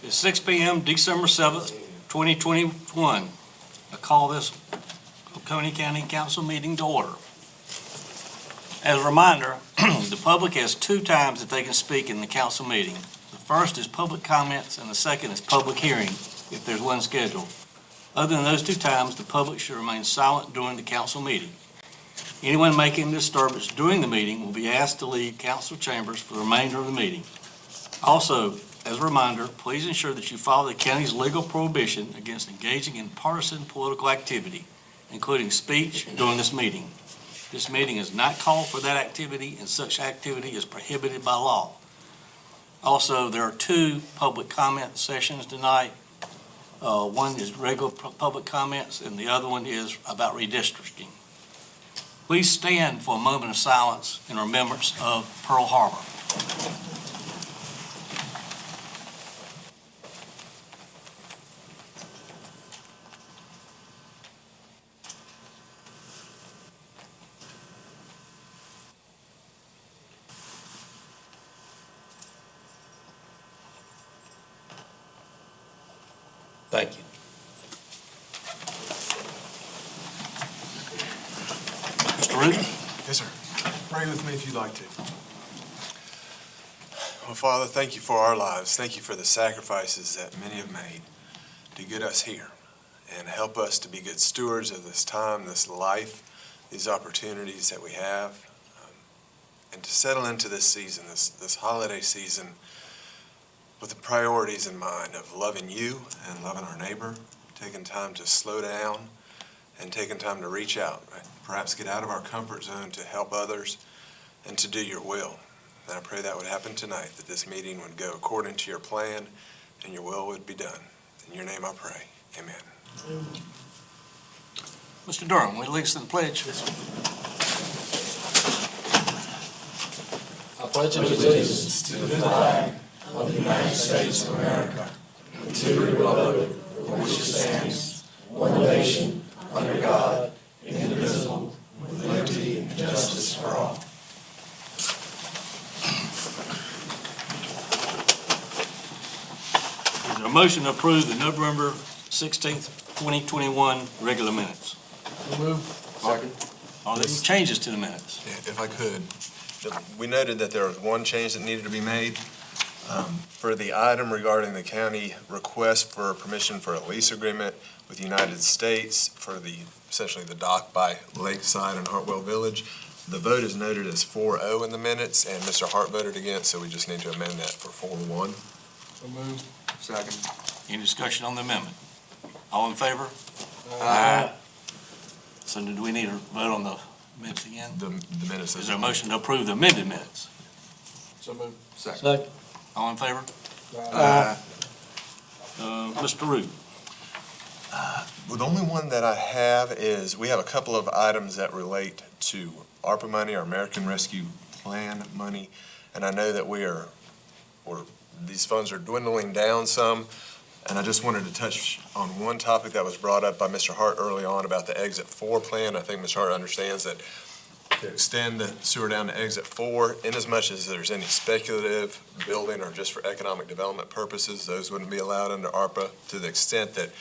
It's 6 p.m., December 7th, 2021. I call this Oconee County Council meeting to order. As a reminder, the public has 2 times that they can speak in the council meeting. The first is public comments, and the second is public hearing, if there's one scheduled. Other than those 2 times, the public should remain silent during the council meeting. Anyone making a disturbance during the meeting will be asked to leave council chambers for the remainder of the meeting. Also, as a reminder, please ensure that you follow the county's legal prohibition against engaging in partisan political activity, including speech during this meeting. This meeting is not called for that activity, and such activity is prohibited by law. Also, there are 2 public comment sessions tonight. One is regular public comments, and the other one is about redistricting. Please stand for a moment of silence in remembrance of Pearl Harbor. Thank you. Mr. Root? Yes, sir. Pray with me if you'd like to. Well, Father, thank you for our lives. Thank you for the sacrifices that many have made to get us here and help us to be good stewards of this time, this life, these opportunities that we have, and to settle into this season, this holiday season, with the priorities in mind of loving you and loving our neighbor, taking time to slow down and taking time to reach out, right? Perhaps get out of our comfort zone to help others and to do your will. And I pray that would happen tonight, that this meeting would go according to your plan and your will would be done. In your name I pray, amen. Mr. Durham, will you lead us in the pledge? I pledge allegiance to the flag of the United States of America, and to the republic for which it stands, one nation, under God, indivisible, with liberty and justice for all. Is there a motion to approve the November 16th, 2021 regular minutes? Second. Are there any changes to the minutes? If I could, we noted that there was one change that needed to be made. For the item regarding the county request for permission for a lease agreement with the United States for essentially the dock by Lakeside and Hartwell Village, the vote is noted as 4-0 in the minutes, and Mr. Hart voted against, so we just need to amend that for 4-1. So moved. Second. Any discussion on the amendment? All in favor? Aye. So do we need to vote on the minutes again? The minutes. Is there a motion to approve the amended minutes? So moved. Second. All in favor? Aye. Mr. Root? Well, the only one that I have is, we have a couple of items that relate to ARPA money, our American Rescue Plan money, and I know that these funds are dwindling down some, and I just wanted to touch on one topic that was brought up by Mr. Hart early on about the Exit 4 plan. I think Mr. Hart understands that to extend the sewer down to Exit 4, inasmuch as there's any speculative building or just for economic development purposes, those wouldn't be allowed under ARPA. To the extent that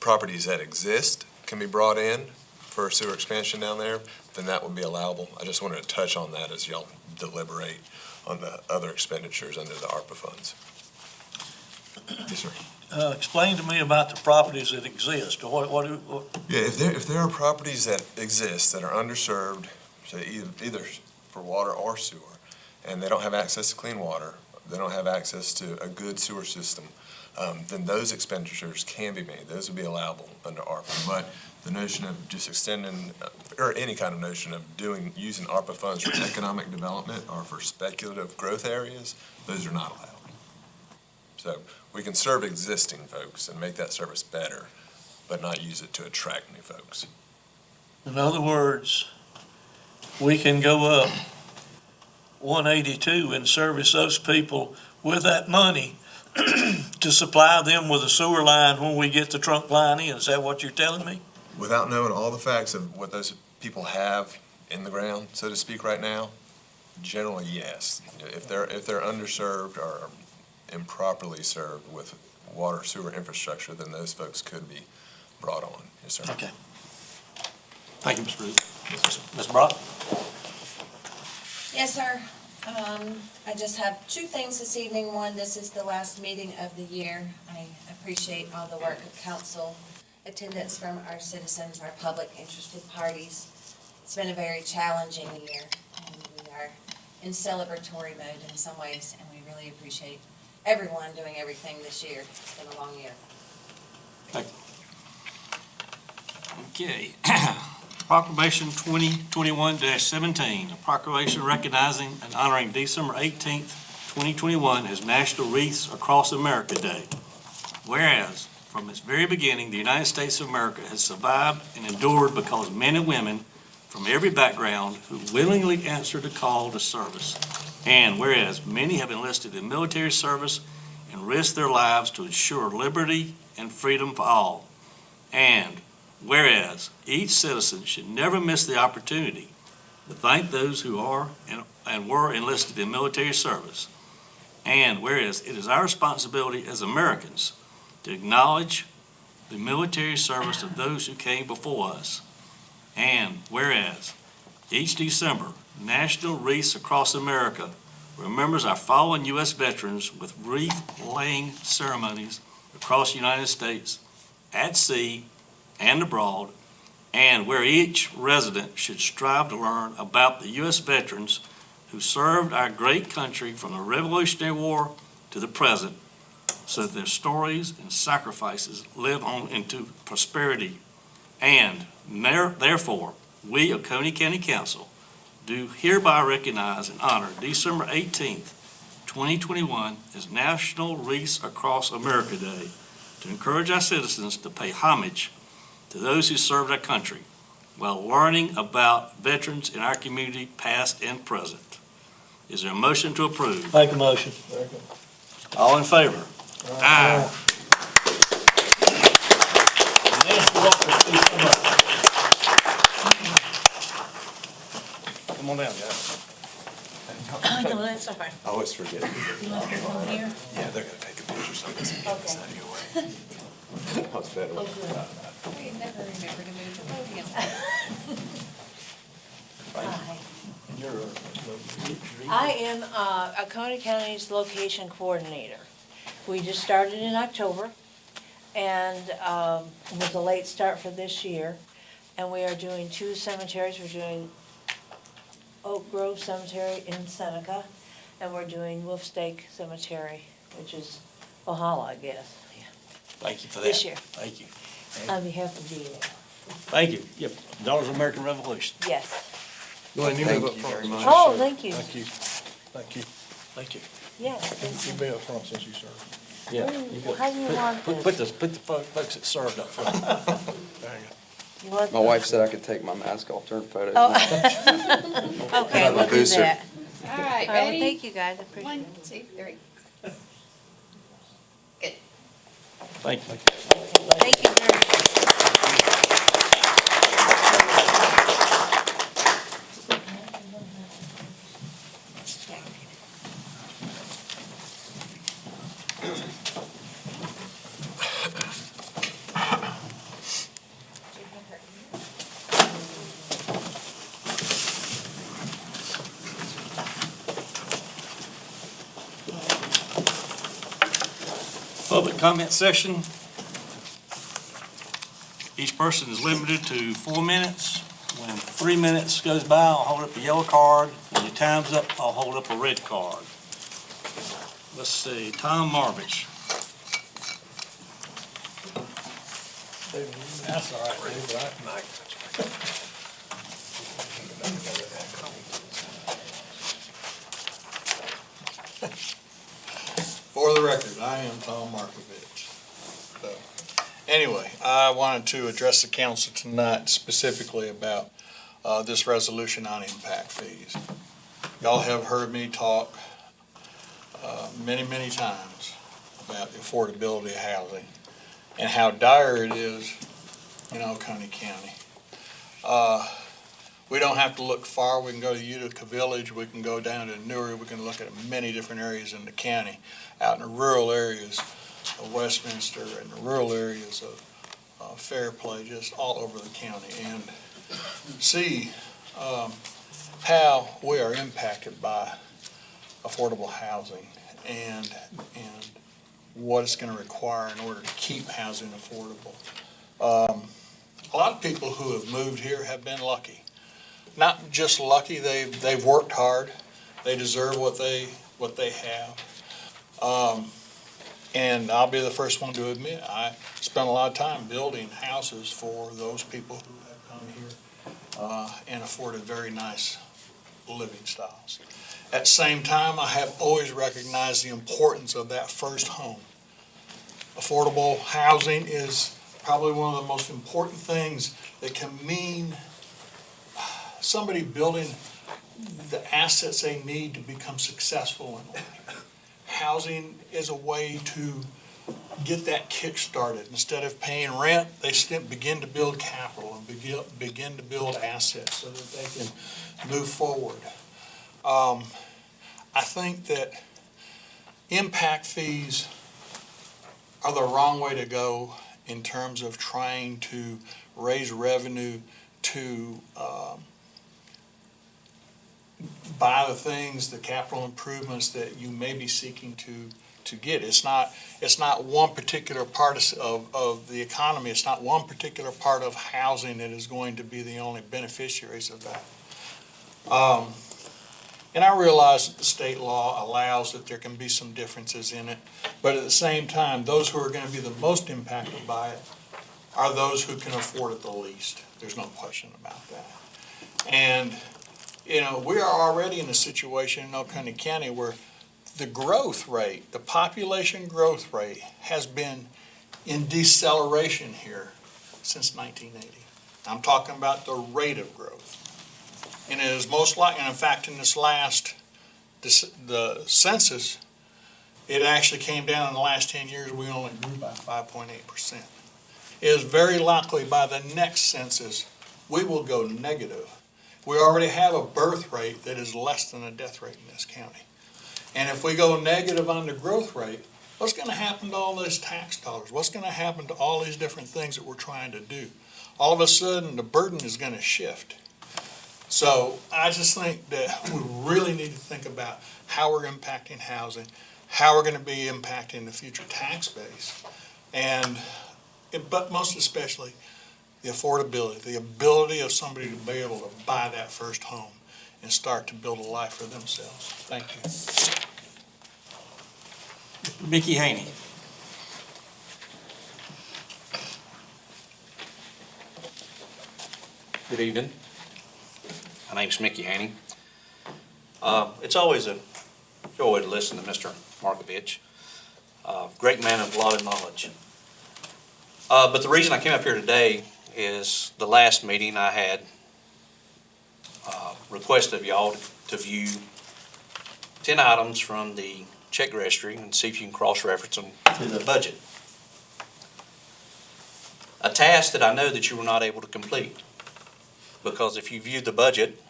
properties that exist can be brought in for sewer expansion down there, then that would be allowable. I just wanted to touch on that as y'all deliberate on the other expenditures under the ARPA funds. Yes, sir. Explain to me about the properties that exist. What? Yeah, if there are properties that exist that are underserved, say either for water or sewer, and they don't have access to clean water, they don't have access to a good sewer system, then those expenditures can be made. Those would be allowable under ARPA. But the notion of just extending, or any kind of notion of using ARPA funds for economic development or for speculative growth areas, those are not allowed. So we can serve existing folks and make that service better, but not use it to attract new folks. In other words, we can go up 182 and service those people with that money to supply them with a sewer line when we get the trunk line in. Is that what you're telling me? Without knowing all the facts of what those people have in the ground, so to speak, right now, generally, yes. If they're underserved or improperly served with water sewer infrastructure, then those folks could be brought on. Yes, sir. Okay. Thank you, Mr. Ruth. Ms. Brock? Yes, sir. I just have two things this evening. One, this is the last meeting of the year. I appreciate all the work of council, attendance from our citizens, our public interested parties. It's been a very challenging year, and we are in celebratory mode in some ways, and we really appreciate everyone doing everything this year. It's been a long year. Okay. Proclamation 2021-17, a proclamation recognizing and honoring December 18th, 2021 as National Wreaths Across America Day. Whereas, from its very beginning, the United States of America has survived and endured because men and women from every background who willingly answered the call to service. And whereas, many have enlisted in military service and risked their lives to ensure liberty and freedom for all. And whereas, each citizen should never miss the opportunity to thank those who are and were enlisted in military service. And whereas, it is our responsibility as Americans to acknowledge the military service of those who came before us. And whereas, each December, National Wreaths Across America remembers our fallen U.S. veterans with wreath-laying ceremonies across the United States, at sea, and abroad, and where each resident should strive to learn about the U.S. veterans who served our great country from the Revolutionary War to the present, so that their stories and sacrifices live on into prosperity. And therefore, we, Oconee County Council, do hereby recognize and honor December 18th, 2021 as National Wreaths Across America Day to encourage our citizens to pay homage to those who served our country while learning about veterans in our community, past and present. Is there a motion to approve? Make a motion. All in favor? Aye. Come on down, guys. No, that's all right. I always forget. You want to come here? Yeah, they're gonna take a picture, so I can see Okay. out of your way. That's better. We never remember to move the podium. I am Oconee County's location coordinator. We just started in October, and it was a late start for this year. And we are doing two cemeteries. We're doing Oak Grove Cemetery in Seneca, and we're doing Wolf Stake Cemetery, which is Valhalla, I guess, Thank you for that. this year, Thank you. on behalf of DA. Thank you. Yep, Daughters of American Revolution. Yes. Go ahead, you move up front. Oh, thank you. Thank you. Thank you. Thank you. Yes. You be up front since you served. Yeah. How do you want this? Put the folks that served up front. There you go. You want My wife said I could take my mask off during photos. Oh. Okay, I'm a we'll do booster. that. All right, All right, well, ready? thank you, guys, I appreciate One, it. 2, 3. Thank you. Thank you very much. Public comment session. Each person is limited to 4 minutes. When 3 minutes goes by, I'll hold up a yellow card. When your time's up, I'll hold up a red card. Let's see, Tom Marvich. That's all right, Dave, right? For the record, I am Tom Markovich. So, anyway, I wanted to address the council tonight specifically about this resolution on impact fees. Y'all have heard me talk many, many times about the affordability of housing and how dire it is in Oconee County. We don't have to look far. We can go to Utica Village, we can go down to Newry, we can look at many different areas in the county, out in the rural areas of Westminster and the rural areas of Fairplay, just all over the county, and see how we are impacted by affordable housing and what it's going to require in order to keep housing affordable. A lot of people who have moved here have been lucky. Not just lucky, they've worked hard. They deserve what they have. And I'll be the first one to admit, I spent a lot of time building houses for those people who have come here and afforded very nice living styles. At the same time, I have always recognized the importance of that first home. Affordable housing is probably one of the most important things that can mean somebody building the assets they need to become successful in life. Housing is a way to get that kick started. Instead of paying rent, they begin to build capital and begin to build assets so that they can move forward. I think that impact fees are the wrong way to go in terms of trying to raise revenue to buy the things, the capital improvements that you may be seeking to get. It's not one particular part of the economy. It's not one particular part of housing that is going to be the only beneficiaries of that. And I realize that the state law allows that there can be some differences in it, but at the same time, those who are going to be the most impacted by it are those who can afford it the least. There's no question about that. And you know, we are already in a situation in Oconee County where the growth rate, the population growth rate, has been in deceleration here since 1980. I'm talking about the rate of growth. And it is most likely, and in fact, in this last, the census, it actually came down in the last 10 years, we only grew by 5.8%. It is very likely by the next census, we will go negative. We already have a birth rate that is less than a death rate in this county. And if we go negative on the growth rate, what's going to happen to all those tax dollars? What's going to happen to all these different things that we're trying to do? All of a sudden, the burden is going to shift. So I just think that we really need to think about how we're impacting housing, how we're going to be impacting the future tax base, but most especially, the affordability, the ability of somebody to be able to buy that first home and start to build a life for themselves. Thank you. Mickey Haney. Good evening. My name's Mickey Haney. It's always a joy to listen to Mr. Markovich. Great man of a lot of knowledge. But the reason I came up here today is the last meeting I had requested of y'all to view 10 items from the check registry and see if you can cross-reference them to the budget. A task that I know that you were not able to complete, because if you view the budget,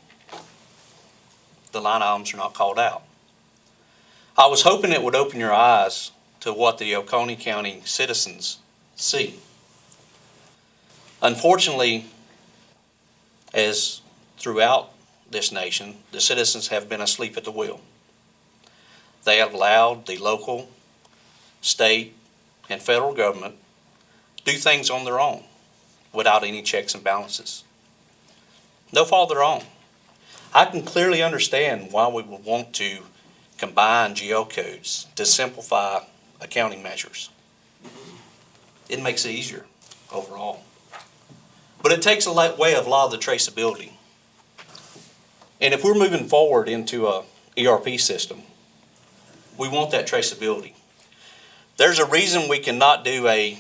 the line items are not called out. I was hoping it would open your eyes to what the Oconee County citizens see. Unfortunately, as throughout this nation, the citizens have been asleep at the wheel. They have allowed the local, state, and federal government do things on their own without any checks and balances. No fault of their own. I can clearly understand why we would want to combine GL codes to simplify accounting measures. It makes it easier overall. But it takes away a lot of the traceability. And if we're moving forward into a ERP system, we want that traceability. There's a reason we cannot do a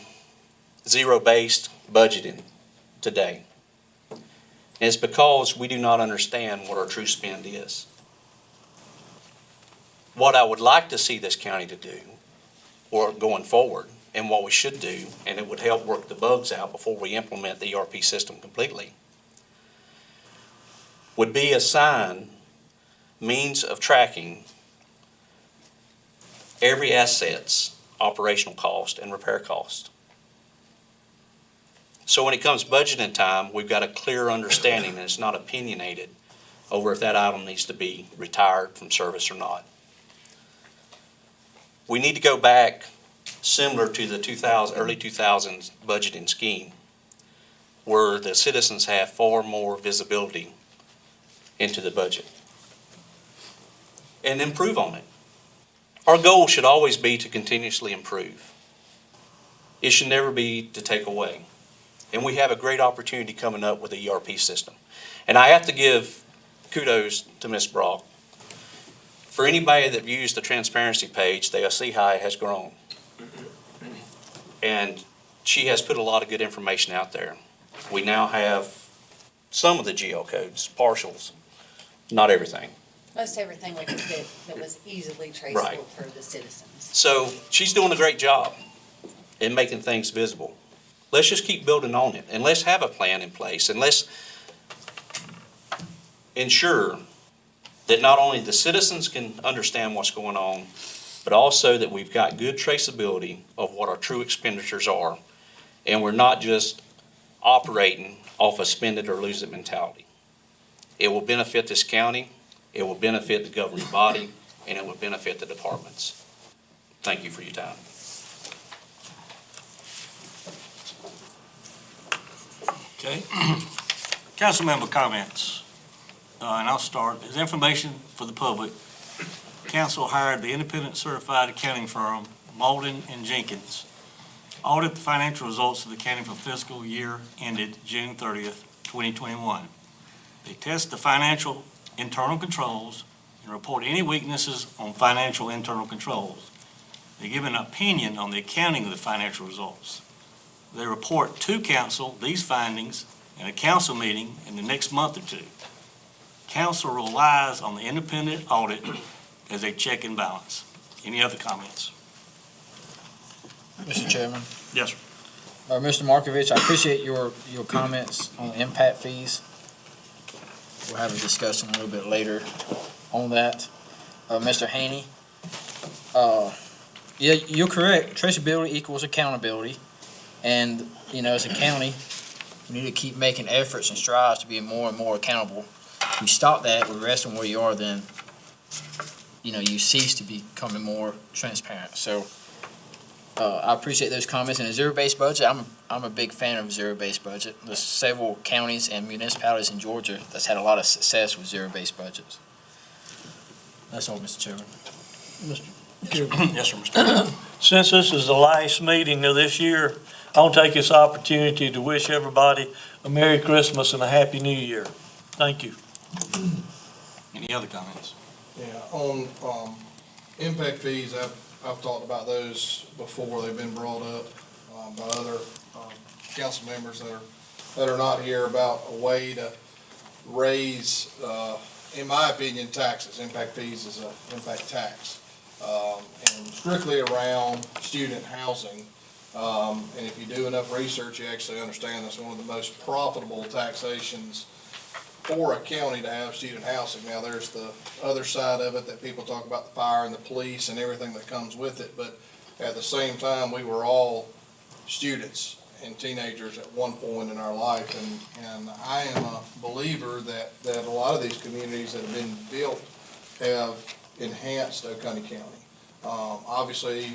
zero-based budgeting today. And it's because we do not understand what our true spend is. What I would like to see this county to do, or going forward, and what we should do, and it would help work the bugs out before we implement the ERP system completely, would be assigned means of tracking every asset's operational cost and repair cost. So when it comes budgeting time, we've got a clear understanding and it's not opinionated over if that item needs to be retired from service or not. We need to go back similar to the early 2000s budgeting scheme, where the citizens have far more visibility into the budget and improve on it. Our goal should always be to continuously improve. It should never be to take away. And we have a great opportunity coming up with the ERP system. And I have to give kudos to Ms. Brock. For anybody that views the transparency page, they'll see how it has grown. And she has put a lot of good information out there. We now have some of the GL codes, partials, not everything. Most everything we could fit that was easily Right. traceable for the citizens. So she's doing a great job in making things visible. Let's just keep building on it, and let's have a plan in place, and let's ensure that not only the citizens can understand what's going on, but also that we've got good traceability of what our true expenditures are, and we're not just operating off a spend it or lose it mentality. It will benefit this county, it will benefit the governing body, and it will benefit the departments. Thank you for your time. Okay. Council member comments. And I'll start. As information for the public, council hired the independent certified accounting firm Malden and Jenkins. Audit the financial results of the county for fiscal year ended June 30th, 2021. They test the financial internal controls and report any weaknesses on financial internal controls. They give an opinion on the accounting of the financial results. They report to council these findings in a council meeting in the next month or two. Council relies on the independent audit as a check and balance. Any other comments? Mr. Chairman. Yes, sir. Mr. Markovich, I appreciate your comments on impact fees. We'll have a discussion a little bit later on that. Mr. Haney, yeah, you're correct. Traceability equals accountability. And, as a county, we need to keep making efforts and strides to be more and more accountable. If we stop that, we rest on where you are, then, you cease to becoming more transparent. So, I appreciate those comments. And a zero-based budget, I'm a big fan of a zero-based budget. There's several counties and municipalities in Georgia that's had a lot of success with zero-based budgets. That's all, Mr. Chairman. Yes, sir, Mr. Since this is the last meeting of this year, I want to take this opportunity to wish everybody a Merry Christmas and a Happy New Year. Thank you. Any other comments? Yeah, on, impact fees, I've talked about those before. They've been brought up, by other, council members that are not here about a way to raise, in my opinion, taxes. Impact fees is a impact tax, and strictly around student housing. And if you do enough research, you actually understand that's one of the most profitable taxations for a county to have student housing. Now, there's the other side of it that people talk about, the fire and the police and everything that comes with it, but at the same time, we were all students and teenagers at one point in our life, and I am a believer that a lot of these communities that have been built have enhanced Oconee County. Obviously,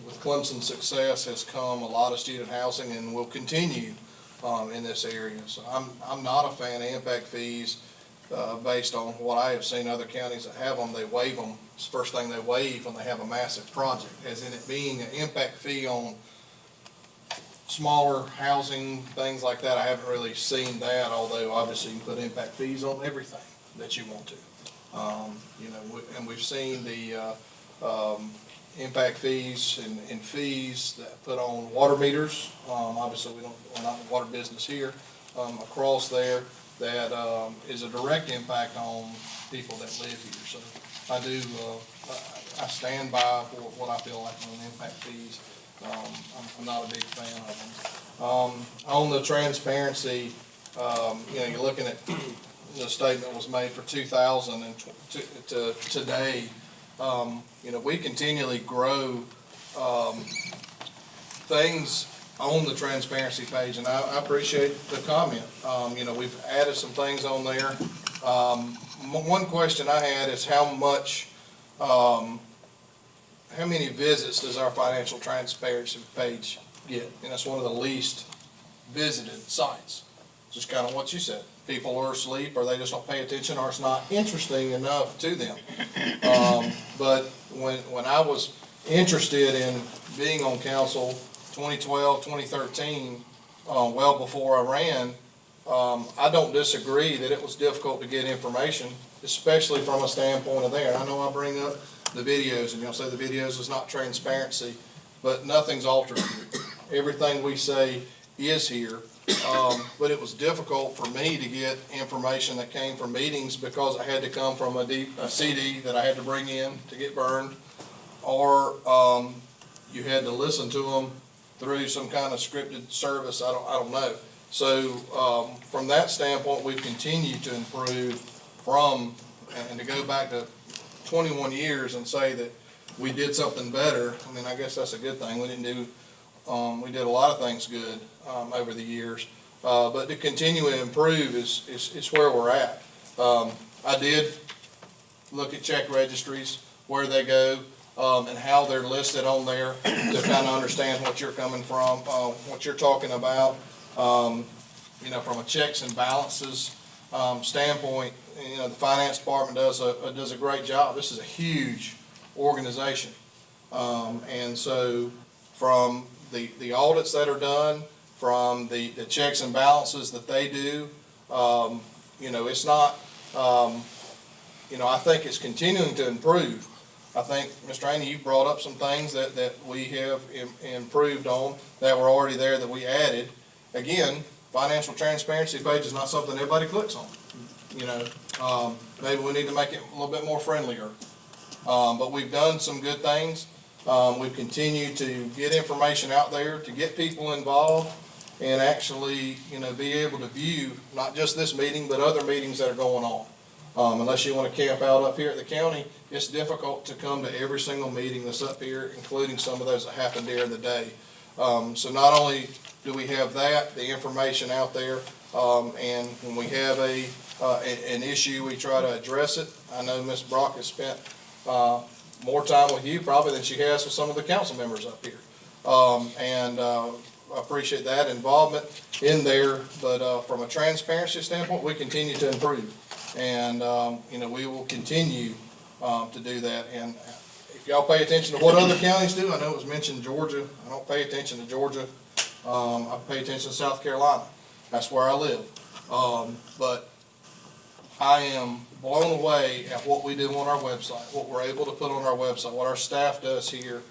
with Clemson's success has come a lot of student housing and will continue in this area. So I'm not a fan of impact fees based on what I have seen other counties that have them. They waive them. It's the first thing they waive when they have a massive project, as in it being an impact fee on smaller housing, things like that. I haven't really seen that, although obviously you can put impact fees on everything that you want to. And we've seen the impact fees and fees that put on water meters. Obviously, we're not in the water business here. Across there, that is a direct impact on people that live here. So I stand by what I feel like on impact fees. I'm not a big fan of them. On the transparency, you're looking at the statement was made for 2000 and to today, we continually grow things on the transparency page, and I appreciate the comment. We've added some things on there. One question I had is how many visits does our financial transparency page get? And it's one of the least visited sites. Just kind of what you said. People are asleep, or they just don't pay attention, or it's not interesting enough to them. But when I was interested in being on council 2012, 2013, well before I ran, I don't disagree that it was difficult to get information, especially from a standpoint of there. I know I bring up the videos, and you'll say the videos is not transparency, but nothing's altered here. Everything we say is here. But it was difficult for me to get information that came from meetings because I had to come from a CD that I had to bring in to get burned, or you had to listen to them through some kind of scripted service. I don't know. So from that standpoint, we've continued to improve and to go back to 21 years and say that we did something better. I mean, I guess that's a good thing. We did a lot of things good over the years, but to continue to improve is where we're at. I did look at check registries, where they go, and how they're listed on there to kind of understand what you're coming from, what you're talking about. From a checks and balances standpoint, the finance department does a great job. This is a huge organization, and so from the audits that are done, from the checks and balances that they do, it's not, I think it's continuing to improve. I think, Mr. Haney, you brought up some things that we have improved on that were already there that we added. Again, financial transparency page is not something everybody clicks on. Maybe we need to make it a little bit more friendlier. But we've done some good things. We've continued to get information out there, to get people involved, and actually, be able to view not just this meeting, but other meetings that are going on. Unless you want to camp out up here at the county, it's difficult to come to every single meeting that's up here, including some of those that happen during the day. So not only do we have the information out there, and when we have an issue, we try to address it. I know Ms. Brock has spent more time with you probably than she has with some of the council members up here. And I appreciate that involvement in there, but from a transparency standpoint, we continue to improve. And, we will continue to do that. And if y'all pay attention to what other counties do, I know it was mentioned Georgia. I don't pay attention to Georgia. I pay attention to South Carolina. That's where I live. But I am blown away at what we do on our website, what we're able to put on our website, what our staff does here,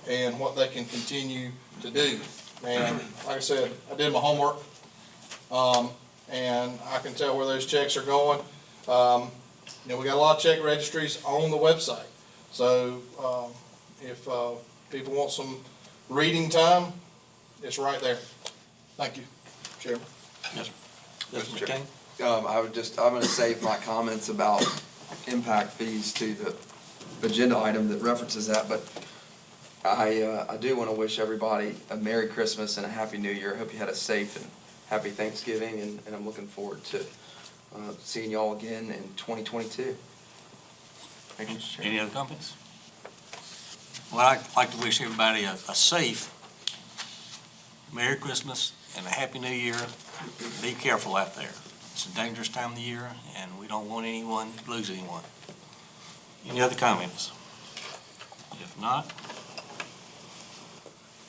and what they can continue to do. And like I said, I did my homework, and I can tell where those checks are going. We got a lot of check registries on the website. So if people want some reading time, it's right there. Thank you, Chairman. Yes, sir. Mr. McCain? I'm gonna save my comments about impact fees to the agenda item that references that, but I do wanna wish everybody a Merry Christmas and a Happy New Year. I hope you had a safe and happy Thanksgiving, and I'm looking forward to seeing y'all again in 2022. Thank you, Mr. Chairman. Any other comments? Well, I'd like to wish everybody a safe Merry Christmas and a Happy New Year. Be careful out there. It's a dangerous time of the year, and we don't want anyone to lose anyone. Any other comments? If not,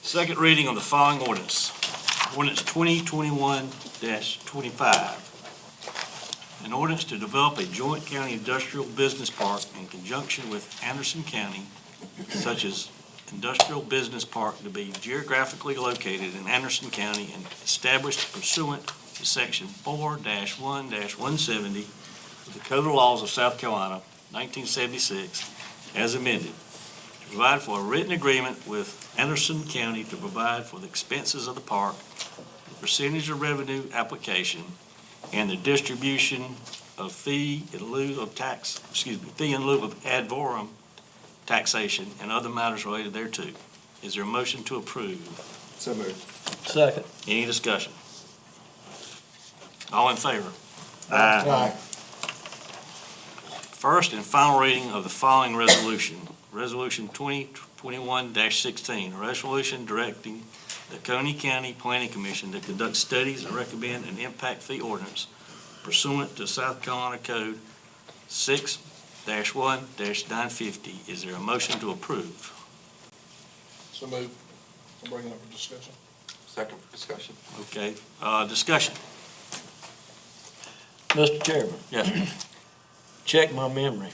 second reading on the following ordinance. Ordinance 2021-25. An ordinance to develop a joint county industrial business park in conjunction with Anderson County, such as industrial business park to be geographically located in Anderson County and established pursuant to section 4-1-170 of the Code of Laws of South Carolina, 1976, as amended, to provide for a written agreement with Anderson County to provide for the expenses of the park, the percentage of revenue application, and the distribution of fee in lieu of fee in lieu of ad valorem taxation and other matters related thereto. Is there a motion to approve? So moved. Second. Any discussion? All in favor? Aye. First and final reading of the following resolution. Resolution 2021-16, a resolution directing the Coney County Planning Commission to conduct studies and recommend an impact fee ordinance pursuant to South Carolina Code 6-1-950. Is there a motion to approve? So moved. I'll bring it up for discussion. Second for discussion. Okay, discussion. Mr. Chairman. Yes. Check my memory.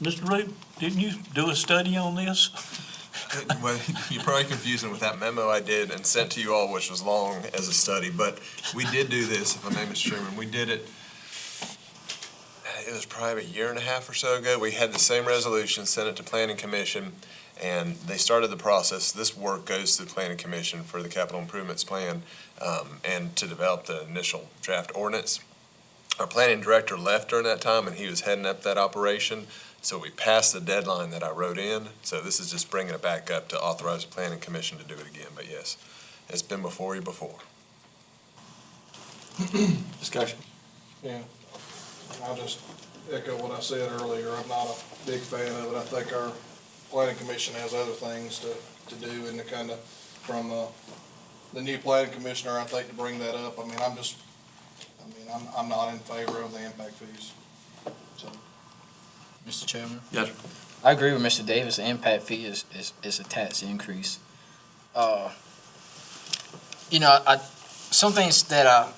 Mr. Root, didn't you do a study on this? Well, you're probably confusing with that memo I did and sent to you all, which was long as a study, but we did do this, if I may, Mr. Chairman. We did it, it was probably a year and a half or so ago. We had the same resolution, sent it to Planning Commission, and they started the process. This work goes to the Planning Commission for the capital improvements plan, and to develop the initial draft ordinance. Our planning director left during that time, and he was heading up that operation. So we passed the deadline that I wrote in, so this is just bringing it back up to authorize the planning commission to do it again, but yes, it's been before you before. Discussion. Yeah. I'll just echo what I said earlier. I'm not a big fan of it. I think our planning commission has other things to do and to kind of, from the new planning commissioner, I think, to bring that up. I mean, I'm not in favor of the impact fees. So. Mr. Chairman? Yes. I agree with Mr. Davis. The impact fee is a tax increase. Some things that,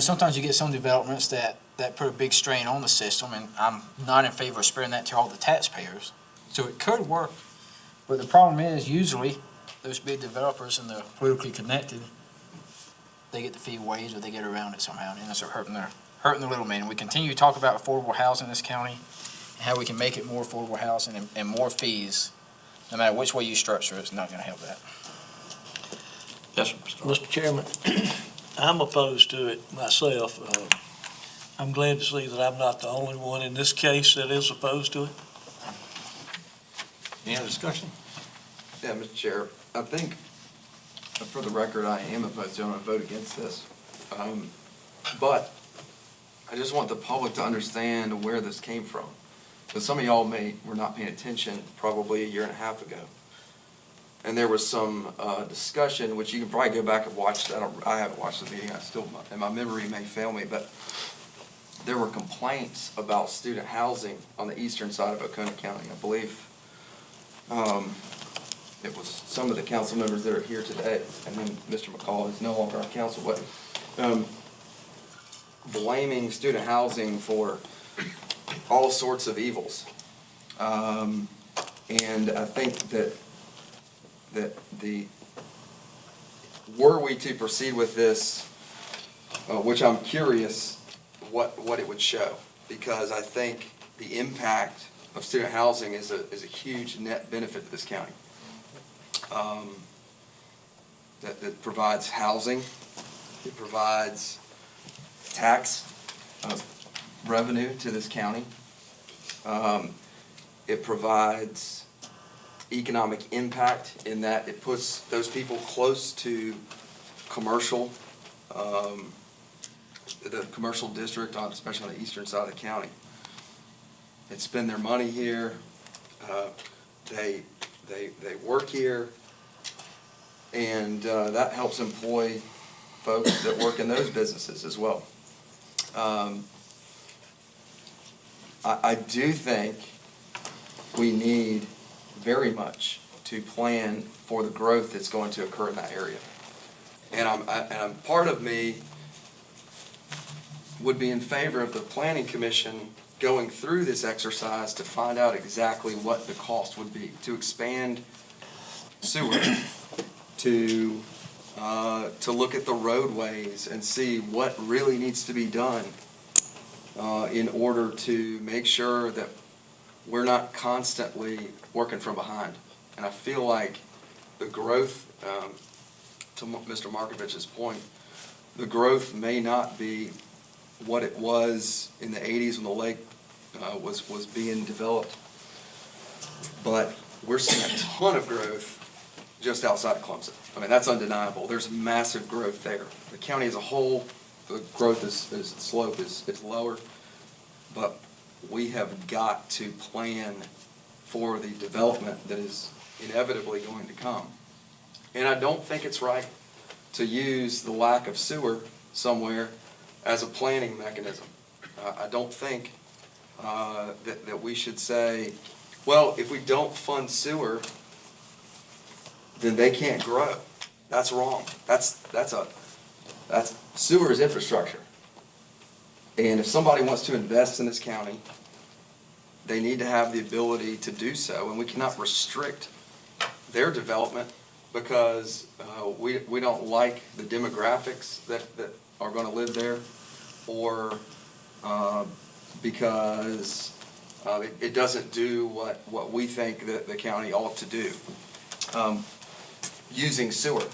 sometimes you get some developments that put a big strain on the system, and I'm not in favor of spreading that to all the taxpayers. So it could work, but the problem is usually those big developers and the politically connected, they get the fee waived or they get around it somehow, and it's hurting the little man. And we continue to talk about affordable housing in this county and how we can make it more affordable housing and more fees. No matter which way you structure it, it's not going to help that. Yes, sir. Mr. Chairman, I'm opposed to it myself. I'm glad to see that I'm not the only one in this case that is opposed to it. Any other discussion? Yeah, Mr. Chair, I think, for the record, I am opposed to it. I'm going to vote against this. But I just want the public to understand where this came from. Because some of y'all were not paying attention probably a year and a half ago. And there was some discussion, which you can probably go back and watch. I haven't watched the meeting. And my memory may fail me, but there were complaints about student housing on the eastern side of Oconee County. I believe it was some of the council members that are here today, and then Mr. McCall is no longer on council, but blaming student housing for all sorts of evils. And I think that were we to proceed with this, which I'm curious what it would show, because I think the impact of student housing is a huge net benefit to this county. That provides housing, it provides tax revenue to this county. It provides economic impact in that it puts those people close to commercial, the commercial district, especially on the eastern side of the county. They spend their money here, they work here, and that helps employ folks that work in those businesses as well. I do think we need very much to plan for the growth that's going to occur in that area. And part of me would be in favor of the Planning Commission going through this exercise to find out exactly what the cost would be to expand sewer, to look at the roadways and see what really needs to be done in order to make sure that we're not constantly working from behind. And I feel like the growth, to Mr. Markovich's point, the growth may not be what it was in the 80s when the lake was being developed. But we're seeing a ton of growth just outside of Clemson. I mean, that's undeniable. There's massive growth there. The county as a whole, the growth slope is lower. But we have got to plan for the development that is inevitably going to come. And I don't think it's right to use the lack of sewer somewhere as a planning mechanism. I don't think that we should say, well, if we don't fund sewer, then they can't grow. That's wrong. That's sewer is infrastructure. And if somebody wants to invest in this county, they need to have the ability to do so, and we cannot restrict their development because we don't like the demographics that are gonna live there, or because it doesn't do what we think that the county ought to do, using sewer.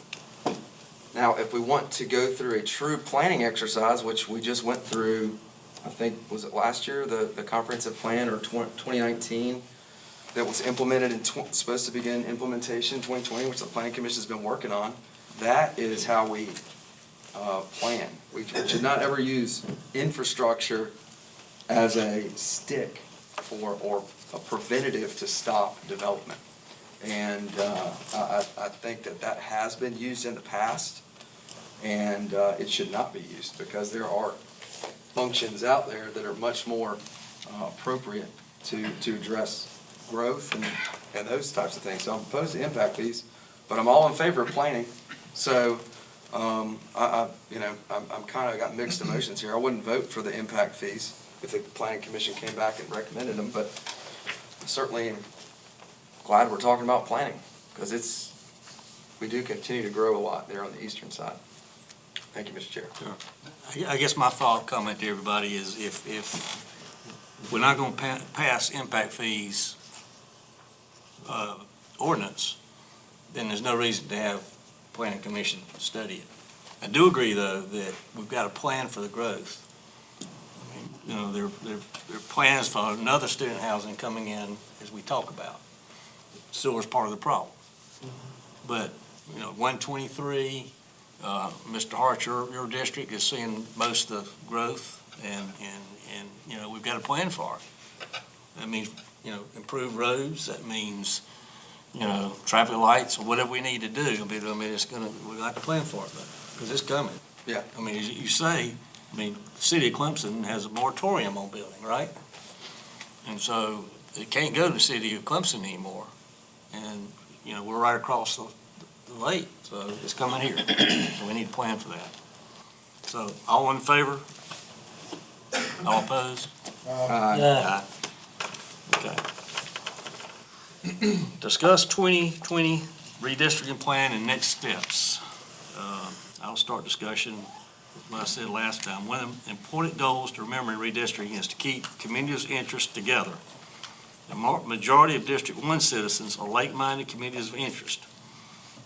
Now, if we want to go through a true planning exercise, which we just went through, I think, was it last year, the comprehensive plan, or 2019, that was implemented supposed to begin implementation 2020, which the planning commission has been working on. That is how we plan. We should not ever use infrastructure as a stick or a preventative to stop development. And I think that has been used in the past, and it should not be used, because there are functions out there that are much more appropriate to address growth and those types of things. So I'm opposed to impact fees, but I'm all in favor of planning. So I'm kind of got mixed emotions here. I wouldn't vote for the impact fees if the planning commission came back and recommended them, but I certainly am glad we're talking about planning, because we do continue to grow a lot there on the eastern side. Thank you, Mr. Chair. I guess my thought comment to everybody is if we're not going to pass impact fees ordinance, then there's no reason to have planning commission study it. I do agree, though, that we've got a plan for the growth. I mean, you know, there are plans for another student housing coming in as we talk about. Sewer's part of the problem. But, 123, Mr. Hart, your district is seeing most of the growth, and we've got a plan for it. That means, improved roads, that means, traffic lights, or whatever we need to do. We got to plan for it, because it's coming. Yeah. I mean, as you say, the city of Clemson has a moratorium on building, right? And so it can't go to the city of Clemson anymore. And, we're right across the lake, so it's coming here. So we need to plan for that. So, all in favor? All opposed? Aye. Okay. Discuss 2020 redistricting plan and next steps. I'll start discussion with what I said last time. One of the important goals to remember in redistricting is to keep communities' interests together. The majority of District 1 citizens are like-minded communities of interest.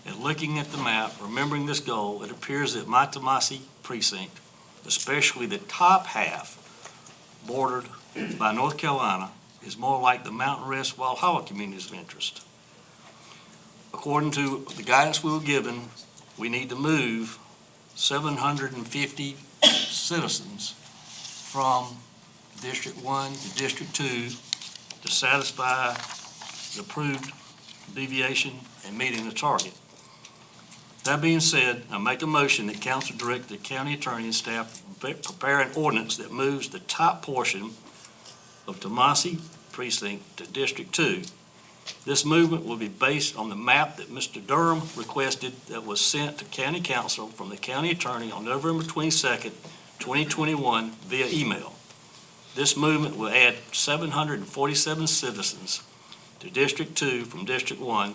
And looking at the map, remembering this goal, it appears that my Tomasi precinct, especially the top half bordered by North Carolina, is more like the Mountain Rest Walhalla communities of interest. According to the guidance we were given, we need to move 750 citizens from District 1 to District 2 to satisfy the approved deviation and meeting the target. That being said, I make a motion that council direct the county attorney and staff prepare an ordinance that moves the top portion of Tomasi precinct to District 2. This movement will be based on the map that Mr. Durham requested that was sent to county council from the county attorney on November 22nd, 2021 via email. This movement will add 747 citizens to District 2 from District 1,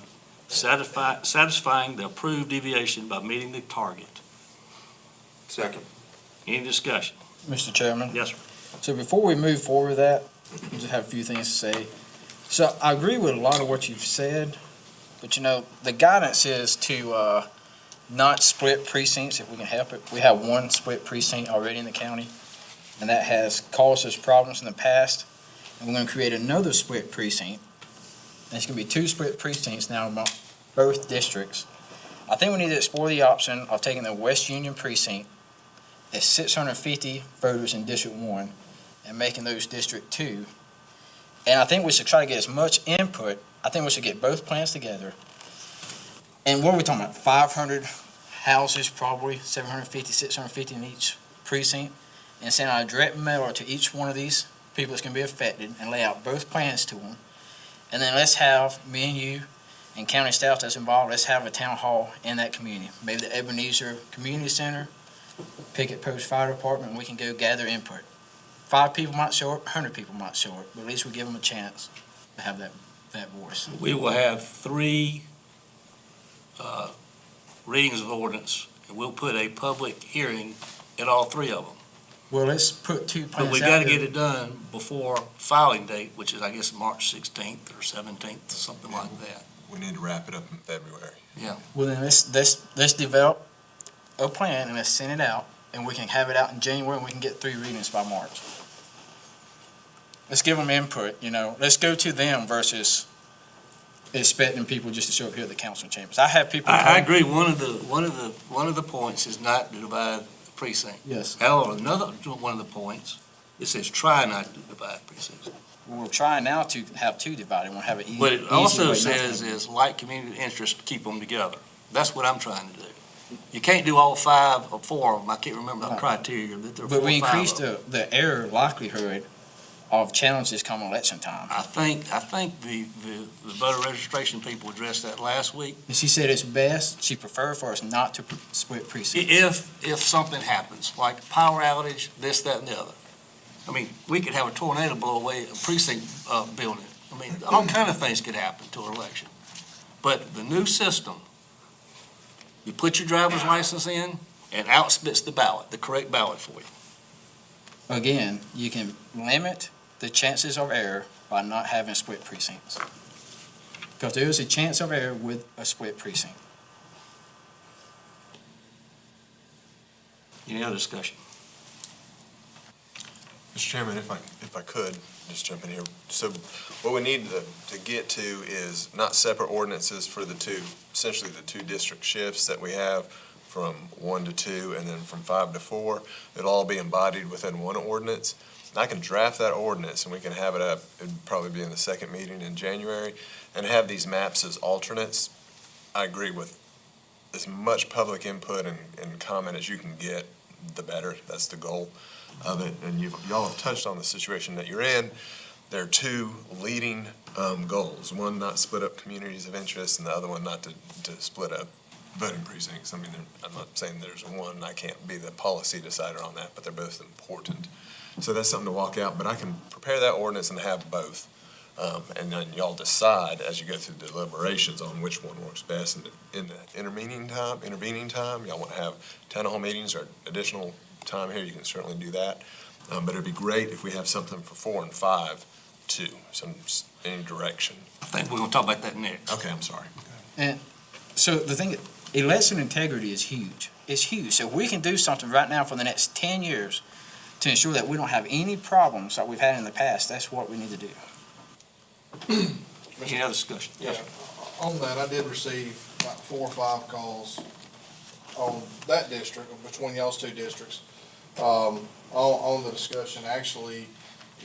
satisfying the approved deviation by meeting the target. Second. Any discussion? Mr. Chairman? Yes, sir. So before we move forward with that, I just have a few things to say. So I agree with a lot of what you've said, but the guidance is to not split precincts if we can help it. We have one split precinct already in the county, and that has caused us problems in the past. And we're gonna create another split precinct. And it's gonna be two split precincts now among both districts. I think we need to explore the option of taking the West Union precinct at 650 voters in District 1 and making those District 2. And I think we should try to get as much input. I think we should get both plans together. And what are we talking about? 500 houses, probably 750, 650 in each precinct, and send out a direct mailer to each one of these people that's going to be affected and lay out both plans to them. And then let's have me and you and county staff that's involved. Let's have a town hall in that community. Maybe the Ebenezer Community Center, Picket Post Fire Department, and we can go gather input. 5 people might show up, 100 people might show up, but at least we give them a chance to have that voice. We will have 3 readings of ordinance, and we'll put a public hearing at all 3 of them. Well, let's put 2 plans But we out gotta there. get it done before filing date, which is, I guess, March 16th or 17th, something like that. We need to wrap it up in February. Well, then let's develop a plan and let's send it out, and we can have it out in January, and we can get 3 readings by March. Let's give them input, let's go to them versus expecting people just to show up here at the council chambers. I have people. I come- agree, one of the points is not to divide the precinct. Yes, However, another one of the points, it says try not to divide precincts. we're trying now to have 2 divided, we'll have it easy. But it easy also way not to says have it. is like community interest, keep them together. That's what I'm trying to do. You can't do all 5 or 4 of them, I can't remember the Right. criteria, but there are 4 But we or 5 increased of them. the error likelihood of challenges come election time. I think the voter registration people addressed that last week. And she said it's best, she preferred for us not to split precincts. If something happens, like power outage, this, that, and the other. I mean, we could have a tornado blow away a precinct building. I mean, all kind of things could happen to an election. But the new system, you put your driver's license in, and out spits the ballot, the correct ballot for you. Again, you can limit the chances of error by not having split precincts. Because there is a chance of error with a split precinct. Any other discussion? Mr. Chairman, if I could, just jump in here. So what we need to get to is not separate ordinances for essentially the 2 district shifts that we have from 1 to 2 and then from 5 to 4. It'll all be embodied within one ordinance. And I can draft that ordinance and we can have it up, it'd probably be in the 2nd meeting in January, and have these maps as alternates. I agree with as much public input and comment as you can get, the better. That's the goal of it. And y'all have touched on the situation that you're in. There are 2 leading goals. One, not split up communities of interest, and the other one, not to split up voting precincts. I mean, I'm not saying there's one, I can't be the policy decider on that, but they're both important. So that's something to walk out, but I can prepare that ordinance and have both. And then y'all decide as you go through deliberations on which one works best. And in the intervening time, y'all want to have town hall meetings or additional time here, you can certainly do that. But it'd be great if we have something for 4 and 5 too, any direction. I think we're gonna talk about that next. Okay, I'm sorry. So the thing, election integrity is huge. It's huge. So if we can do something right now for the next 10 years to ensure that we don't have any problems like we've had in the past, that's what we need to do. Any other discussion? Yes, sir. On that, I did receive about 4 or 5 calls on that district, between y'all's 2 districts, on the discussion, actually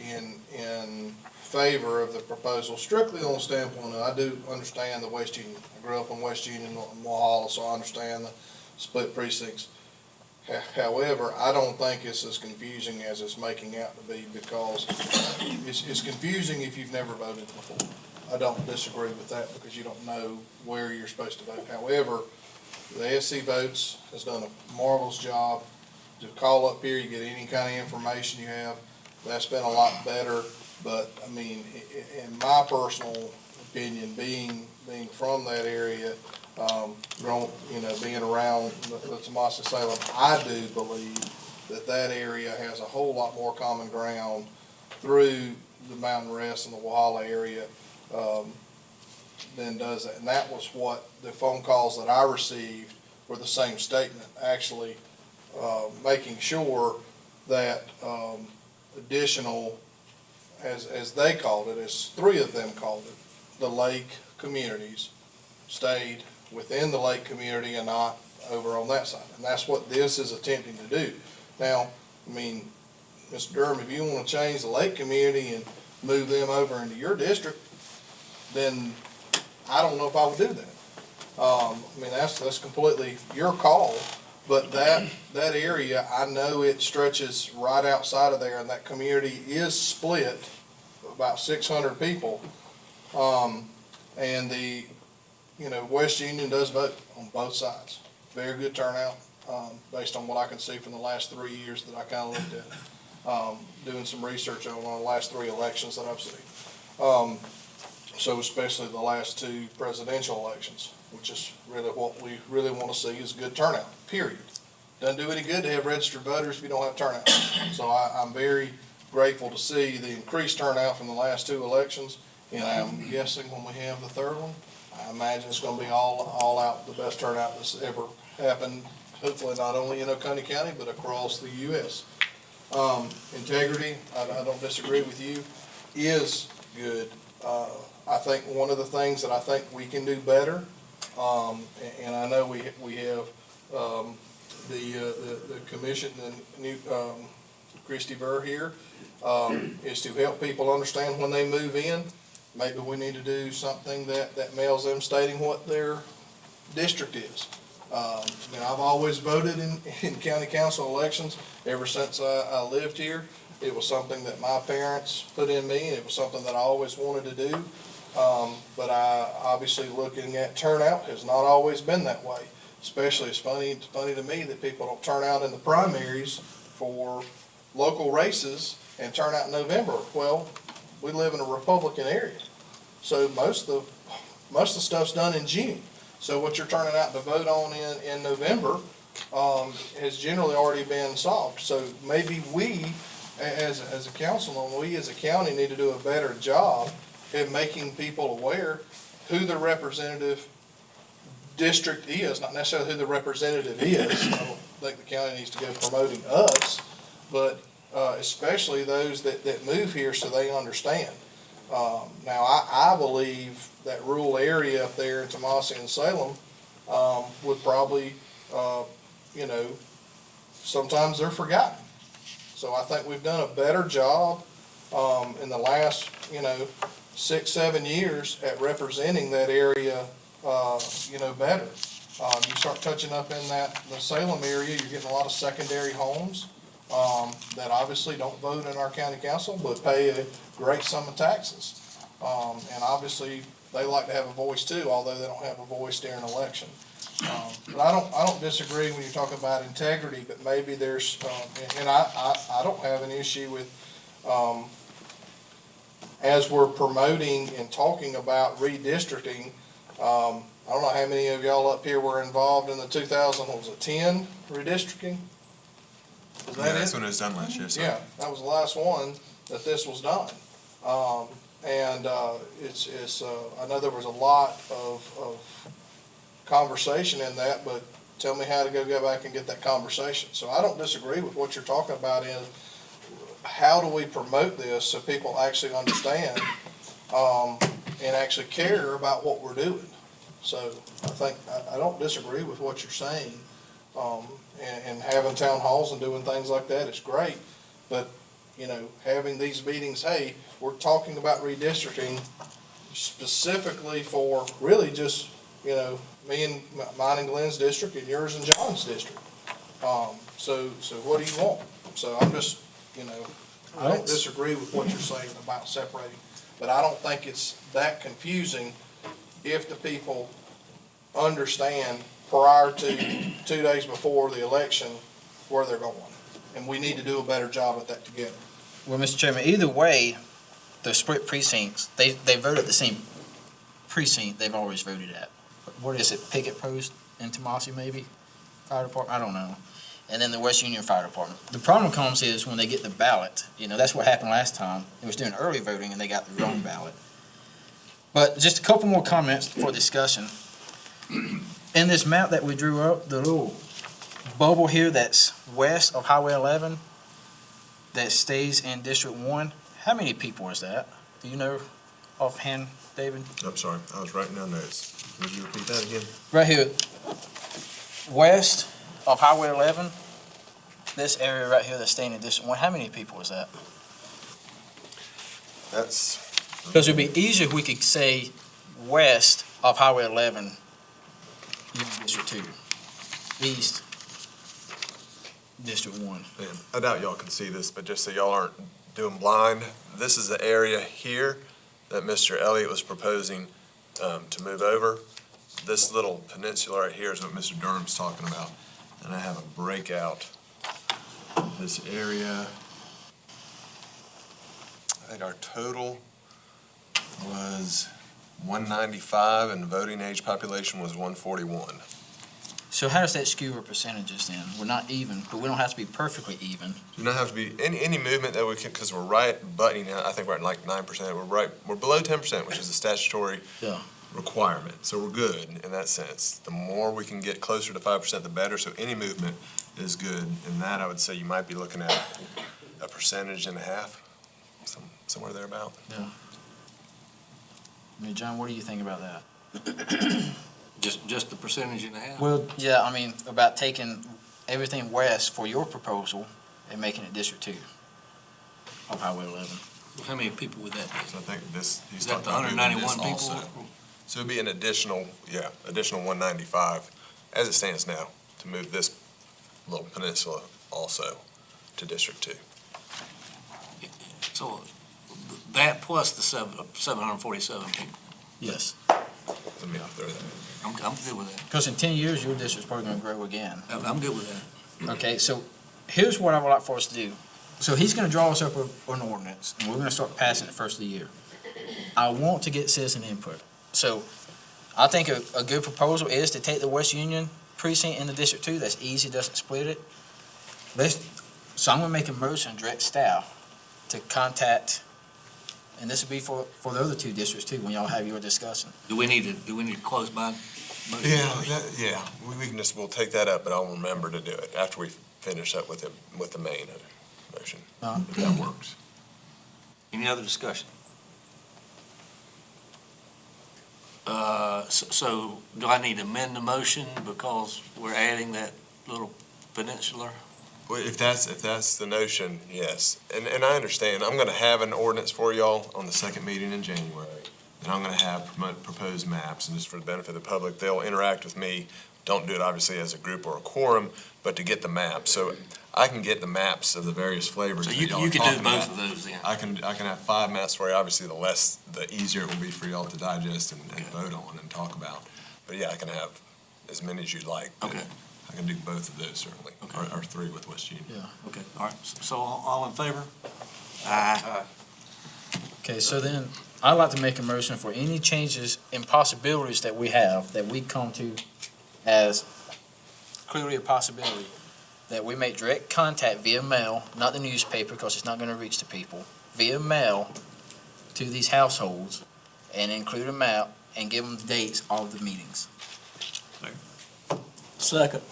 in favor of the proposal, strictly on the standpoint of, I do understand the West Union. I grew up in West Union, Walhalla, so I understand the split precincts. However, I don't think it's as confusing as it's making out to be, because it's confusing if you've never voted before. I don't disagree with that, because you don't know where you're supposed to vote. However, the SC Votes has done a marvelous job. To call up here, you get any kind of information you have. That's been a lot better, but, I mean, in my personal opinion, being from that area, being around the Tomasa Salem, I do believe that area has a whole lot more common ground through the Mountain Rest and the Walhalla area than does that. And that was what the phone calls that I received were the same statement, actually, making sure that, additional, as they called it, as three of them called it, the lake communities stayed within the lake community and not over on that side. And that's what this is attempting to do. Now, I mean, Mr. Durham, if you want to change the lake community and move them over into your district, then I don't know if I would do that. I mean, that's completely your call, but that area, I know it stretches right outside of there, and that community is split, about 600 people. And the, West Union does vote on both sides. Very good turnout, based on what I can see from the last 3 years that I kind of looked at, doing some research on the last 3 elections that I've seen. So especially the last 2 presidential elections, which is really what we really want to see is good turnout, period. Doesn't do any good to have registered voters if you don't have turnout. So I'm very grateful to see the increased turnout from the last 2 elections. And I'm guessing when we have the third one, I imagine it's going to be all out the best turnout that's ever happened, hopefully not only in Oconee County, but across the U.S. Integrity, I don't disagree with you, is good. I think one of the things that I think we can do better, and I know we have the commission, the new Christy Burr here, is to help people understand when they move in. Maybe we need to do something that mails them stating what their district is. I've always voted in county council elections ever since I lived here. It was something that my parents put in me, and it was something that I always wanted to do. But obviously looking at turnout has not always been that way. Especially it's funny to me that people don't turn out in the primaries for local races and turn out in November. Well, we live in a Republican area, so most of the stuff's done in June. So what you're turning out to vote on in November has generally already been solved. So maybe we, as a council, and we as a county need to do a better job at making people aware who the representative district is, not necessarily who the representative is. I don't think the county needs to go promoting us, but especially those that move here so they understand. Now, I believe that rural area up there in Tomassi and Salem would probably, sometimes they're forgotten. So I think we've done a better job in the last, 6-7 years at representing that area, better. You start touching up in the Salem area, you're getting a lot of secondary homes that obviously don't vote in our county council, but pay a great sum of taxes. And obviously, they like to have a voice too, although they don't have a voice during an election. But I don't disagree when you talk about integrity, but maybe there's, and I don't have an issue with, as we're promoting and talking about redistricting, I don't know how many of y'all up here were involved in the 2010 redistricting? Is that That's it? when it was done last year, so. Yeah, that was the last one that this was done. It's I know there was a lot of conversation in that, but tell me how to go back and get that conversation. So I don't disagree with what you're talking about is how do we promote this so people actually understand and actually care about what we're doing. So I don't disagree with what you're saying. And having town halls and doing things like that is great. But, having these meetings, hey, we're talking about redistricting specifically for really just, me and mine and Glenn's district and yours and John's district. So what do you want? So I'm just, I don't disagree with what you're saying about separating, but I don't think it's that confusing if the people understand prior to 2 days before the election where they're going. And we need to do a better job at that together. Well, Mr. Chairman, either way, the split precincts, they vote at the same precinct they've always voted at. What is it, Picket Post in Tomassi maybe? Fire Department, I don't know. And then the West Union Fire Department. The problem comes is when they get the ballot, that's what happened last time. It was doing early voting and they got the wrong ballot. But just a couple more comments for discussion. in this map that we drew up, the little bubble here that's west of Highway 11 that stays in District 1, how many people is that? Do you know offhand, David? I'm sorry, I was writing down notes. Would you repeat that again? Right here, west of Highway 11, this area right here that's staying in District 1, how many people is that? That's, Because it'd be easier if we could say west of Highway 11, District 2, east, District 1. man, I doubt y'all can see this, but just so y'all aren't doing blind, this is the area here that Mr. Elliott was proposing to move over. This little peninsula right here is what Mr. Durham's talking about. And I have a breakout of this area. I think our total was 195 and the voting age population was 141. So how does that skew our percentages then? We're not even, but we don't have to be perfectly even. You don't have to be, any movement that we can, because we're right butting out, I think we're at like 9%, we're below 10%, which is a statutory Yeah. requirement, so we're good in that sense. The more we can get closer to 5%, the better, so any movement is good. And that, I would say you might be looking at a 1.5%, somewhere thereabout. I mean, John, what do you think about that? Just the percentage and a half? Well, yeah, I mean, about taking everything west for your proposal and making it District 2 of Highway 11. How many people would that be? So I think this, he's Is that talking the about moving 191 this people? also. So it'd be an additional 195, as it stands now, to move this little peninsula also to District 2. So that plus the 747 people. Yes. Let me throw that. I'm good with that. Because in 10 years, your district's probably going to grow again. I'm good with that. Okay, so here's what I would like for us to do. So he's going to draw us up an ordinance, and we're going to start passing it first of the year. I want to get citizen input. So I think a good proposal is to take the West Union precinct into District 2. That's easy, doesn't split it. So I'm going to make a motion, direct staff, to contact, and this would be for the other two districts too, when y'all have your discussion. Do we need to close by? We can just, we'll take that up, but I'll remember to do it after we finish up with the main motion, if that works. Any other discussion? So do I need to amend the motion because we're adding that little peninsula? Well, if that's the notion, yes. And I understand. I'm gonna have an ordinance for y'all on the second meeting in January. And I'm gonna have proposed maps, and just for the benefit of the public, they'll interact with me. Don't do it obviously as a group or a quorum, but to get the maps. So I can get the maps of the various flavors So that you y'all are can do talking both about. of those then? I can have 5 maps for you. Obviously, the easier it will be for y'all to digest and vote on and talk about. But yeah, I can have as many as you'd like. Okay. I can do both of those certainly, Okay. or 3 with West Union. Okay, all right. So all in favor? Aye. Okay, so then I'd like to make a motion for any changes and possibilities that we have, that we come to as clearly a possibility, that we make direct contact via mail, not the newspaper, because it's not going to reach the people, via mail to these households, and include a map and give them the dates of the meetings. Second.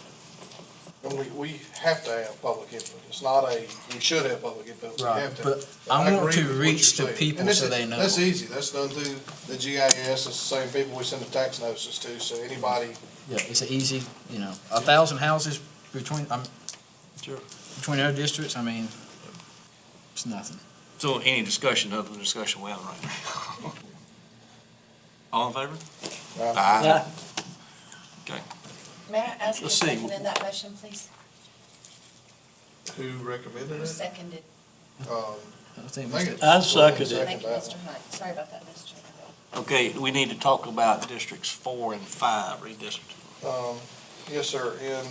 We have to have public input. It's not we should have public input. We have to. But I want agree to with what reach you're the saying. people And this so is- they know. That's easy. That's done through the GIS. It's the same people we send the tax notices to, so anybody. Yeah, it's an easy, 1,000 houses between, Sure. between our districts, I mean, it's nothing. So any discussion other than the discussion we have right now? All in favor? Aye. May I ask you to Let's see. second that motion, please? Who recommended Who it? seconded? I think I think Mr. it's- I second it. Thank you, Mr. Hunt. Sorry about that, Mr. Hunt. Okay, we need to talk about districts 4 and 5 redistricting. Yes, sir. In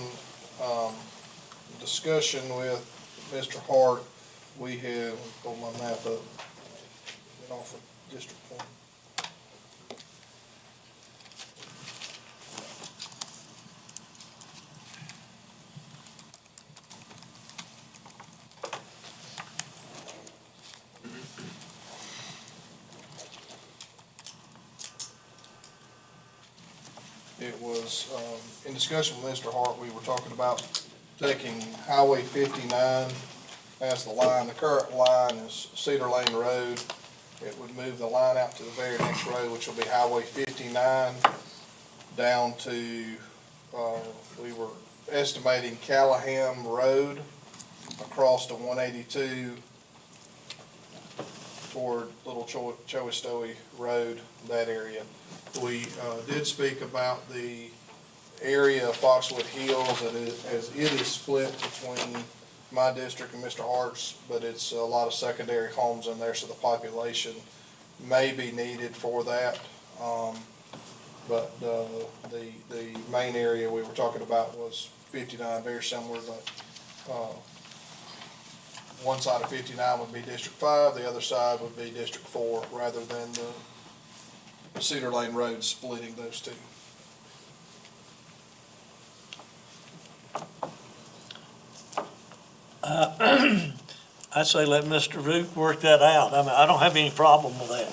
discussion with Mr. Hart, we have, pull my map up, get off of District 1. It was, in discussion with Mr. Hart, we were talking about taking Highway 59 as the line. The current line is Cedar Lane Road. It would move the line out to the very next road, which will be Highway 59, down to, we were estimating Callahan Road across to 182 toward Little Chowistowi Road, that area. We did speak about the area of Foxwood Hills, as it is split between my district and Mr. Hart's, but it's a lot of secondary homes in there, so the population may be needed for that. But the main area we were talking about was 59, very similar to, one side of 59 would be District 5, the other side would be District 4, rather than the Cedar Lane Road splitting those two. I'd say let Mr. Root work that out. I mean, I don't have any problem with that.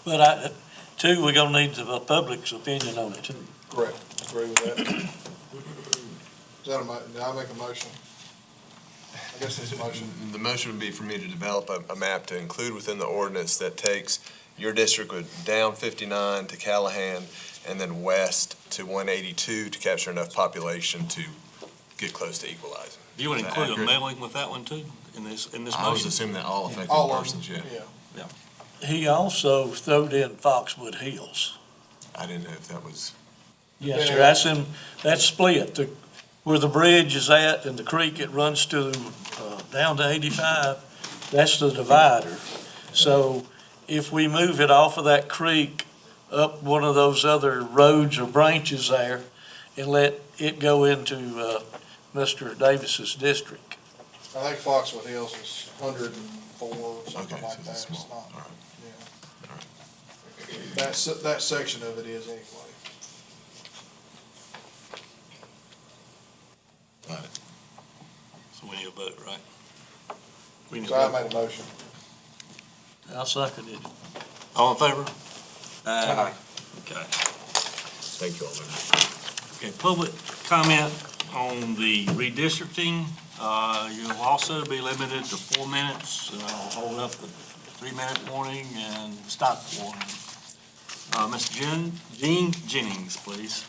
But two, we're gonna need the public's opinion on it too. Correct, agree with that. Is that did I make a motion? I guess it's a motion. The motion would be for me to develop a map to include within the ordinance that takes your district down 59 to Callahan and then west to 182 to capture enough population to get close to equalizing. Do you want Is to that include a accurate? mailing with that one too, in this I was motion? assuming that all affected All of persons, them, yeah. yeah. He also throwed in Foxwood Hills. I didn't know if that was, Yes, sir, that's split, where the bridge is at and the creek it runs to, down to 85, that's the divider. So if we move it off of that creek up one of those other roads or branches there and let it go into, Mr. Davis's district. I think Foxwood Hills is 104 or something okay, like so that. it's It's small, not, all right. yeah. That section of it is anyway. Got it. So we need a vote, right? We need So a I vote. made a motion. I'll second it. All in favor? Aye. Okay. Thank you all very much. Okay, public comment on the redistricting. You'll also be limited to 4 minutes. I'll hold up the 3-minute warning and stop warning. Mr. Gene Jennings, please.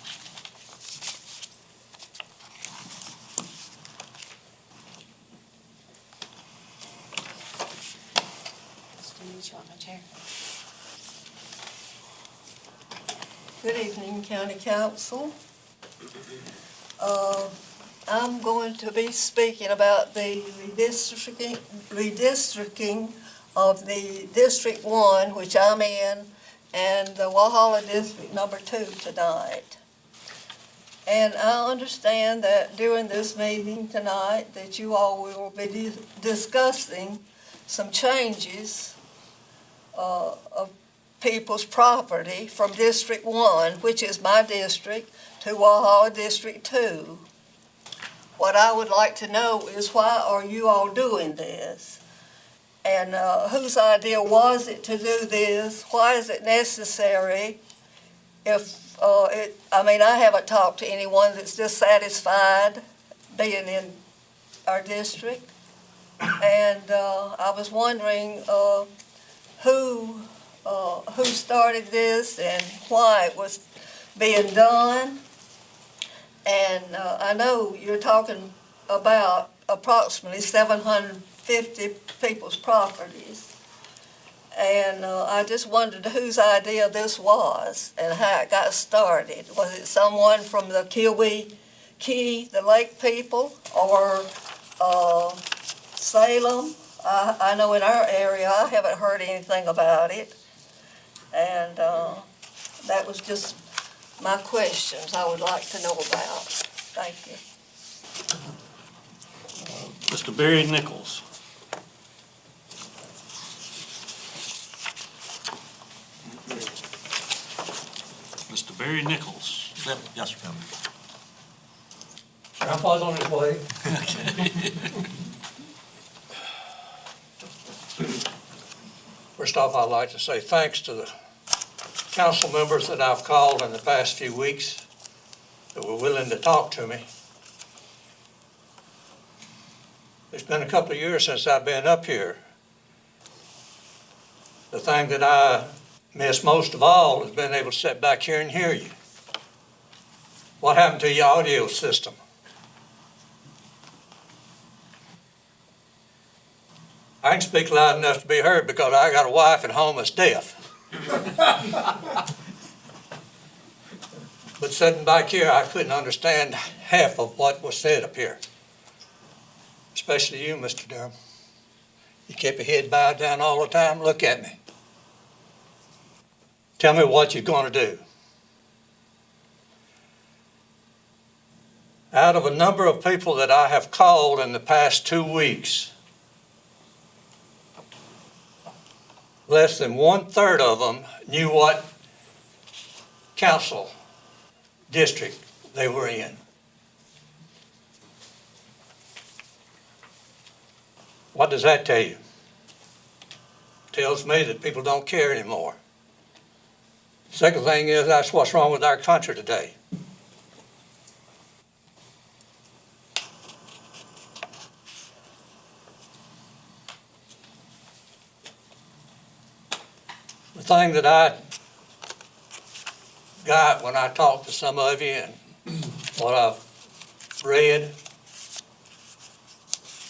Good evening, County Council. I'm going to be speaking about the redistricting of the District 1, which I'm in, and the Walhalla District Number 2 tonight. And I understand that during this meeting tonight that you all will be discussing some changes of people's property from District 1, which is my district, to Walhalla District 2. What I would like to know is, why are you all doing this? And whose idea was it to do this? Why is it necessary? If I haven't talked to anyone that's dissatisfied being in our district. And I was wondering who started this and why it was being done. And I know you're talking about approximately 750 people's properties. And I just wondered whose idea this was and how it got started. Was it someone from the Kiwi Key, the lake people, or Salem? I know in our area, I haven't heard anything about it. And that was just my questions I would like to know about. Thank you. Mr. Barry Nichols. Mr. Barry Nichols. Yes, sir. Grandpa's on his way. First off, I'd like to say thanks to the council members that I've called in the past few weeks that were willing to talk to me. It's been a couple of years since I've been up here. The thing that I miss most of all is being able to sit back here and hear you. What happened to your audio system? I can speak loud enough to be heard because I got a wife at home that's deaf. But sitting back here, I couldn't understand half of what was said up here. Especially you, Mr. Durham. You kept your head bowed down all the time. Look at me. Tell me what you're going to do. Out of a number of people that I have called in the past 2 weeks, less than 1/3 of them knew what council district they were in. What does that tell you? Tells me that people don't care anymore. Second thing is, that's what's wrong with our country today. The thing that I got when I talked to some of you and what I've read,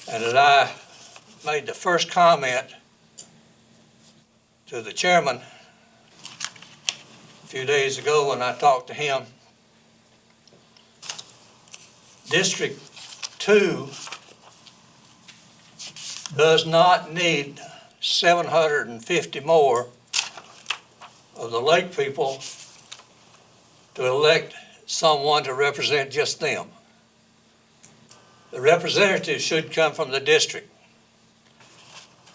and that I made the first comment to the chairman a few days ago when I talked to him. District 2 does not need 750 more of the lake people to elect someone to represent just them. The representatives should come from the district.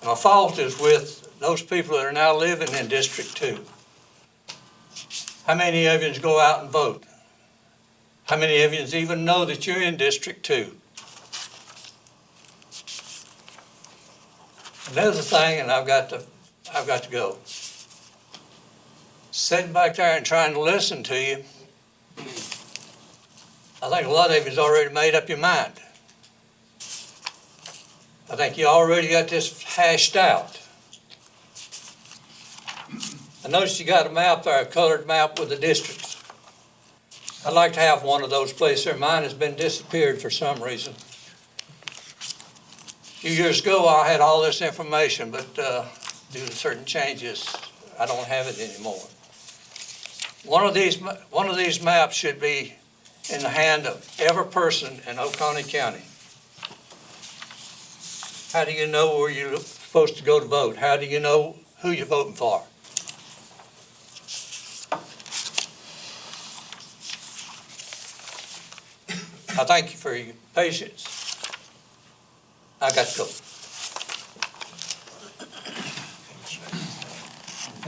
My fault is with those people that are now living in District 2. How many of you go out and vote? How many of you even know that you're in District 2? Another thing, and I've got to go. Sitting back there and trying to listen to you, I think a lot of you's already made up your mind. I think you already got this hashed out. I noticed you got a map there, a colored map with the districts. I'd like to have one of those placed there. Mine has been disappeared for some reason. A few years ago, I had all this information, but due to certain changes, I don't have it anymore. One of these maps should be in the hand of every person in Oconee County. How do you know where you're supposed to go to vote? How do you know who you're voting for? I thank you for your patience. I got to go.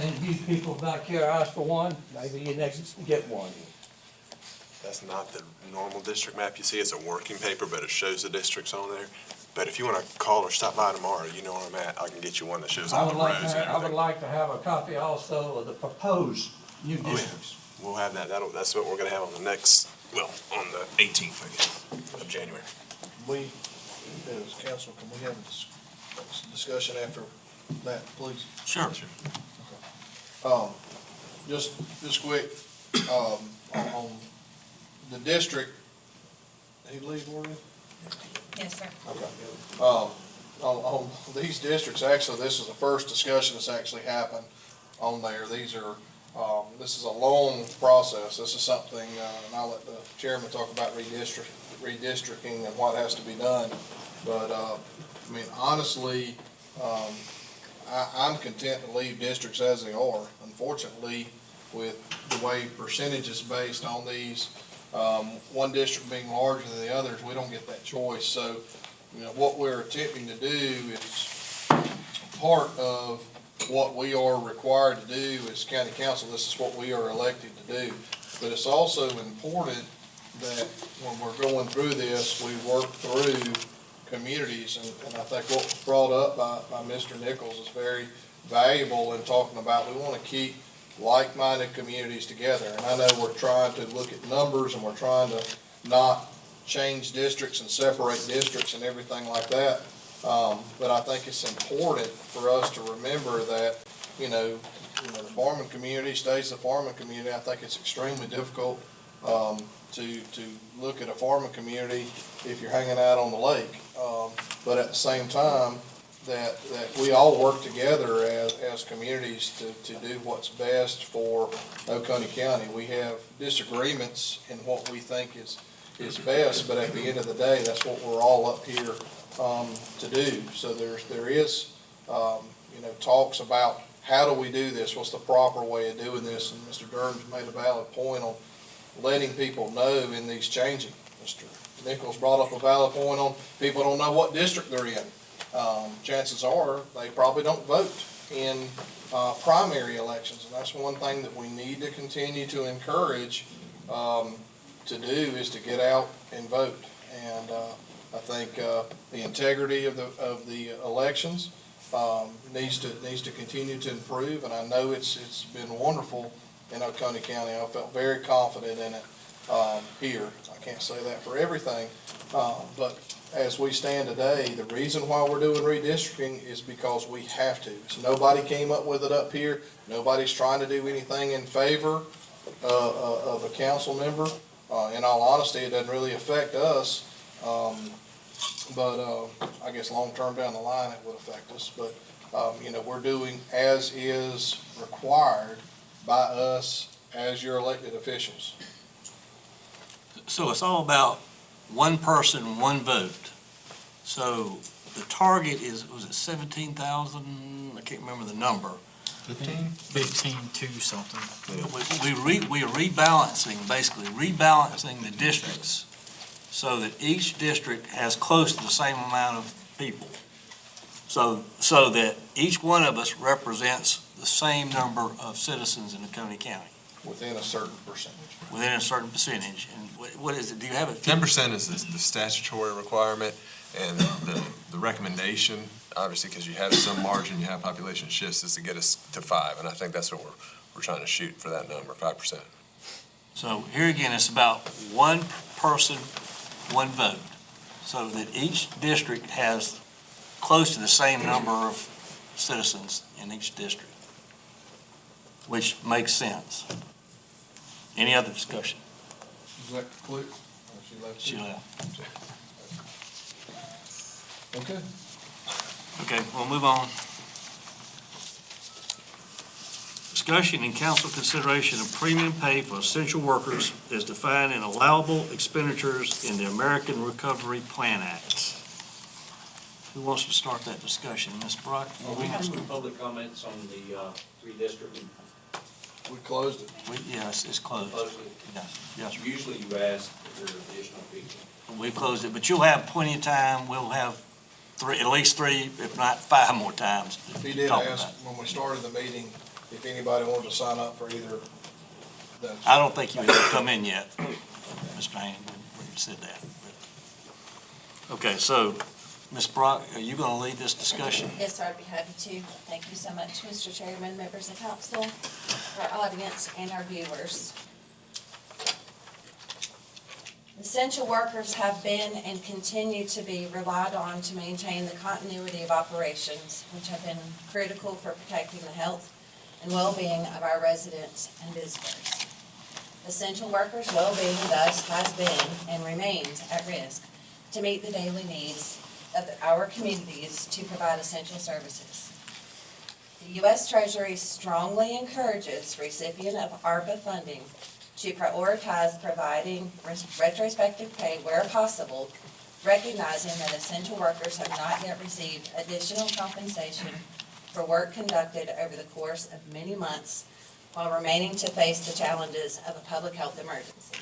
And these people back here asked for one, maybe you next get one. That's not the normal district map you see. It's a working paper, but it shows the districts on there. But if you want to call or stop by tomorrow, you know where I'm at. I can get you one that shows all the roads and everything. I would like to have a copy also of the proposed new districts. We'll have that. That's what we're going to have on the next, well, on the 18th, I guess, of January. We, as council, can we have a discussion after that, please? Sure. Just quick, on the district, he leave already? Yes, sir. Okay. On these districts, actually, this is the first discussion that's actually happened on there. These are, this is a long process. This is something, and I'll let the chairman talk about redistricting and what has to be done. But, I mean, honestly, I'm content to leave districts as they are. Unfortunately, with the way percentages based on these, one district being larger than the others, we don't get that choice. So, you know, what we're attempting to do is part of what we are required to do as county council. This is what we are elected to do. But it's also important that when we're going through this, we work through communities. And I think what was brought up by Mr. Nichols is very valuable in talking about, we want to keep like-minded communities together. And I know we're trying to look at numbers and we're trying to not change districts and separate districts and everything like that. But I think it's important for us to remember that, the farming community stays the farming community. I think it's extremely difficult, to look at a farming community if you're hanging out on the lake. But at the same time, that we all work together as communities to do what's best for Oconee County. We have disagreements in what we think is best, but at the end of the day, that's what we're all up here to do. So there is talks about how do we do this, what's the proper way of doing this, and Mr. Durham's made a valid point on letting people know in these changing. Mr. Nichols brought up a valid point on people don't know what district they're in. Chances are they probably don't vote in primary elections, and that's one thing that we need to continue to encourage to do is to get out and vote. And I think the integrity of the elections needs to continue to improve, and I know it's been wonderful in Oconee County. I felt very confident in it here. I can't say that for everything, but as we stand today, the reason why we're doing redistricting is because we have to. So nobody came up with it up here. Nobody's trying to do anything in favor of a council member. In all honesty, it doesn't really affect us, but I guess long-term down the line, it would affect us. But, we're doing as is required by us as your elected officials. So it's all about one person, one vote. So the target was it 17,000? I can't remember the number. 15-2 something. We are rebalancing, basically rebalancing the districts so that each district has close to the same amount of people. So that each one of us represents the same number of citizens in Oconee County. Within a certain percentage. Within a certain percentage. And what is it? Do you have it? 10% is the statutory requirement, and the recommendation, obviously, because you have some margin, you have population shifts, is to get us to 5, and I think that's what we're trying to shoot for that number, 5%. So here again, it's about one person, one vote, so that each district has close to the same number of citizens in each district, which makes sense. Any other discussion? Is that clear? She left. Okay. Okay, we'll move on. Discussion and council consideration of premium pay for essential workers as defined in allowable expenditures in the American Recovery Plan Act. Who wants to start that discussion? Ms. Brock? We have some public comments on the redistricting. We closed it. Yes, it's closed. Closed it. Yes, sir. Usually you ask if there are additional people. We've closed it, but you'll have plenty of time. We'll have at least three, if not 5 more times He to did talk ask about it. when we started the meeting if anybody wanted to sign up for either. I don't think you had come in yet, Mr. Haynes, when you said that. Okay, so, Ms. Brock, are you going to lead this discussion? Yes, sir, I'd be happy to. Thank you so much, Mr. Chairman, members of council, our audience, and our viewers. Essential workers have been and continue to be relied on to maintain the continuity of operations, which have been critical for protecting the health and well-being of our residents and visitors. Essential workers' well-being thus has been and remains at risk to meet the daily needs of our communities to provide essential services. The U.S. Treasury strongly encourages recipient of ARPA funding to prioritize providing retrospective pay where possible, recognizing that essential workers have not yet received additional compensation for work conducted over the course of many months while remaining to face the challenges of a public health emergency.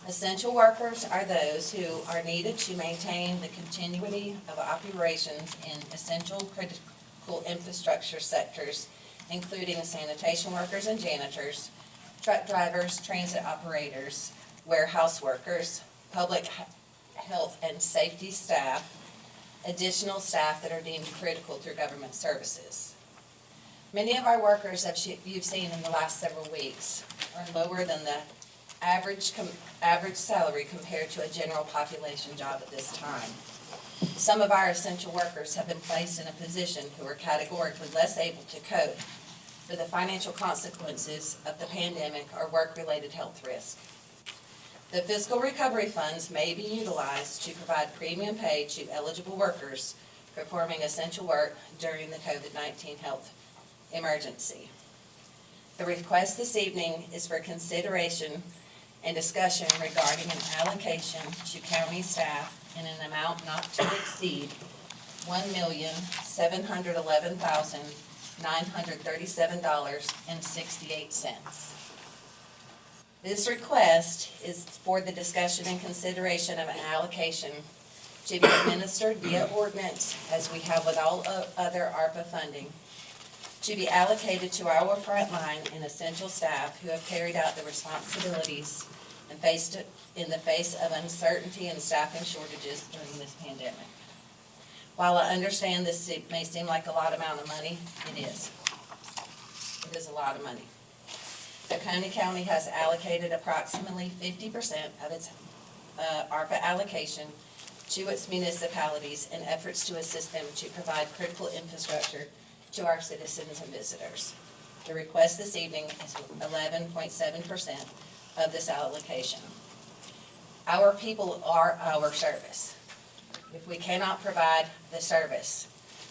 Essential workers are those who are needed to maintain the continuity of operations in essential critical infrastructure sectors, including sanitation workers and janitors, truck drivers, transit operators, warehouse workers, public health and safety staff, additional staff that are deemed critical through government services. Many of our workers that you've seen in the last several weeks are lower than the average salary compared to a general population job at this time. Some of our essential workers have been placed in a position who are categorically less able to cope with the financial consequences of the pandemic or work-related health risk. The fiscal recovery funds may be utilized to provide premium pay to eligible workers performing essential work during the COVID-19 health emergency. The request this evening is for consideration and discussion regarding an allocation to county staff in an amount not to exceed $1,711,937.68. This request is for the discussion and consideration of an allocation to be administered via ordinance, as we have with all other ARPA funding, to be allocated to our frontline and essential staff who have carried out the responsibilities and in the face of uncertainty and staffing shortages during this pandemic. While I understand this may seem like a lot amount of money, it is. It is a lot of money. Oconee County has allocated approximately 50% of its ARPA allocation to its municipalities in efforts to assist them to provide critical infrastructure to our citizens and visitors. The request this evening is 11.7% of this allocation. Our people are our service. If we cannot provide the service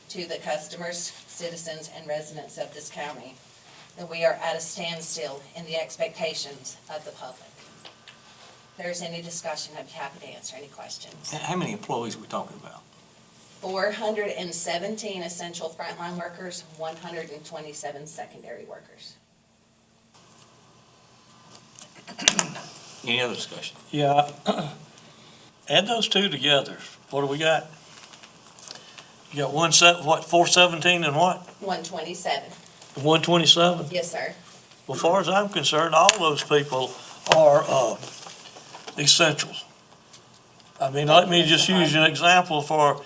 to the customers, citizens, and residents of this county, then we are at a standstill in the expectations of the public. If there's any discussion, I'd be happy to answer any questions. How many employees are we talking about? 417 essential frontline workers, 127 secondary workers. Any other discussion? Yeah, add those two together. What do we got? You got 417 and what? 127. 127? Yes, sir. Well, as far as I'm concerned, all those people are essentials. I mean, let me just use an example for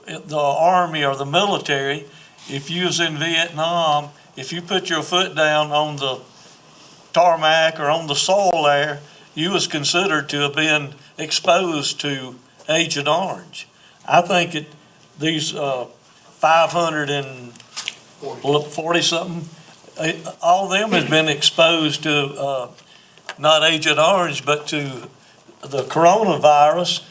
the Army or the military. If you was in Vietnam, if you put your foot down on the tarmac or on the soil there, you was considered to have been exposed to Agent Orange. I think these 540-something, all of them has been exposed to not Agent Orange, but to the coronavirus.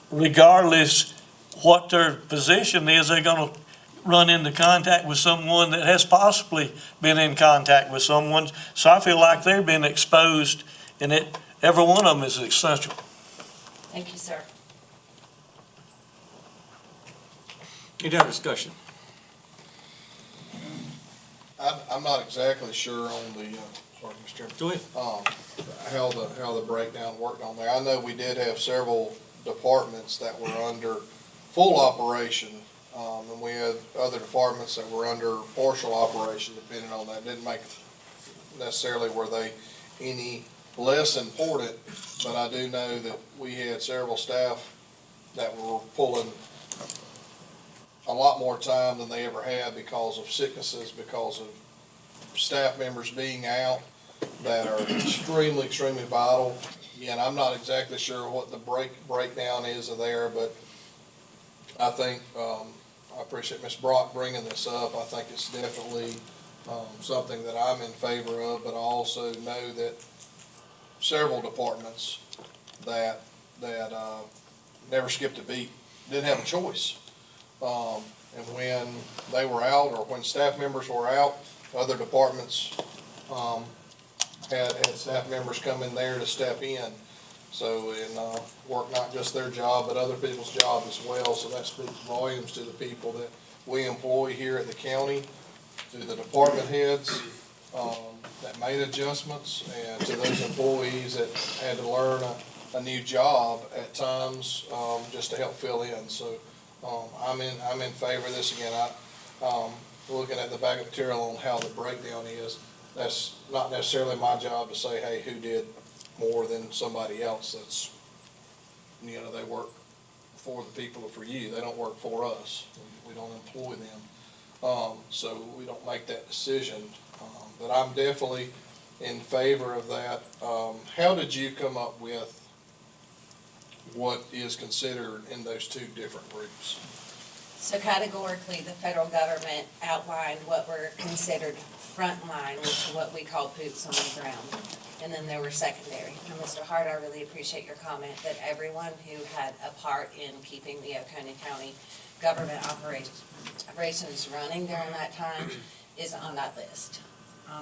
Regardless what their position is, they're going to run into contact with someone that has possibly been in contact with someone. So I feel like they're being exposed, and every one of them is essential. Thank you, sir. Any other discussion? I'm not exactly sure on the, sorry, Mr. Chairman. Go ahead. How the breakdown worked on there. I know we did have several departments that were under full operation, and we had other departments that were under partial operation, depending on that. Didn't make necessarily were they any less important, but I do know that we had several staff that were pulling a lot more time than they ever had because of sicknesses, because of staff members being out that are extremely, extremely vital. Again, I'm not exactly sure what the breakdown is of there, but I think, I appreciate Ms. Brock bringing this up. I think it's definitely something that I'm in favor of, but I also know that several departments that never skipped a beat, didn't have a choice. And when they were out, or when staff members were out, other departments had staff members come in there to step in. So, and work not just their job, but other people's job as well. So that speaks volumes to the people that we employ here at the county, to the department heads that made adjustments, and to those employees that had to learn a new job at times just to help fill in. So I'm in favor of this. Again, looking at the back of the material on how the breakdown is, that's not necessarily my job to say, hey, who did more than somebody else. That's, they work for the people or for you. They don't work for us. We don't employ them. so we don't make that decision. But I'm definitely in favor of that. How did you come up with what is considered in those two different groups? So categorically, the federal government outlined what were considered frontline, which is what we call boots on the ground. And then there were secondary. And Mr. Hart, I really appreciate your comment that everyone who had a part in keeping the Oconee County government operations running during that time is on that list.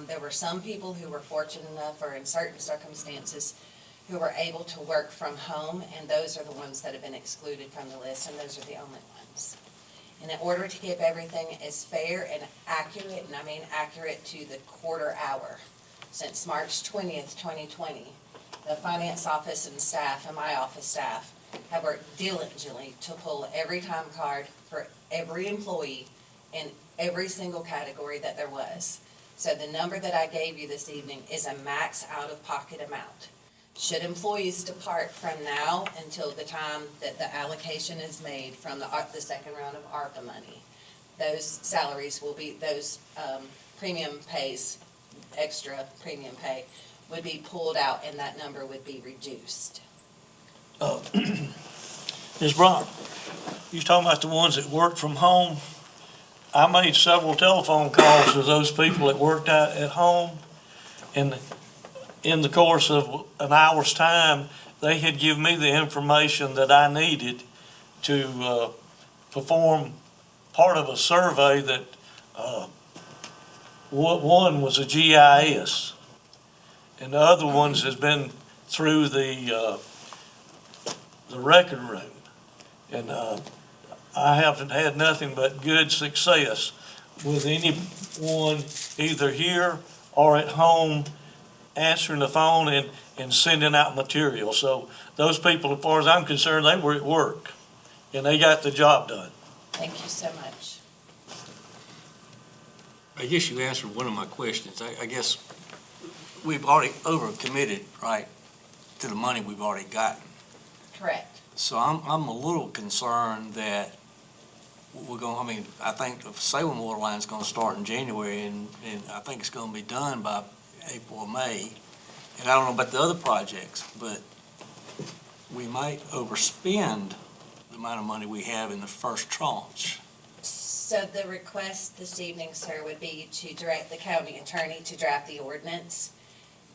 There were some people who were fortunate enough or in certain circumstances who were able to work from home, and those are the ones that have been excluded from the list, and those are the only ones. And in order to keep everything as fair and accurate, and I mean accurate to the quarter hour, since March 20th, 2020, the finance office and staff and my office staff have worked diligently to pull every time card for every employee in every single category that there was. So the number that I gave you this evening is a max out-of-pocket amount. Should employees depart from now until the time that the allocation is made from the second round of ARPA money, those salaries will be, those premium pays, extra premium pay, would be pulled out and that number would be reduced. Ms. Brown, you talking about the ones that work from home? I made several telephone calls to those people that worked out at home, and in the course of an hour's time, they had given me the information that I needed to perform part of a survey that one was a GIS, and the other ones has been through the record room. And I haven't had nothing but good success with anyone either here or at home answering the phone and sending out material. So those people, as far as I'm concerned, they were at work and they got the job done. Thank you so much. I guess you answered one of my questions. I guess we've already overcommitted, right, to the money we've already gotten. Correct. So I'm a little concerned that we're going, I mean, I think the Salem water line's going to start in January, and I think it's going to be done by April or May. And I don't know about the other projects, but we might overspend the amount of money we have in the first tranche. So the request this evening, sir, would be to direct the county attorney to draft the ordinance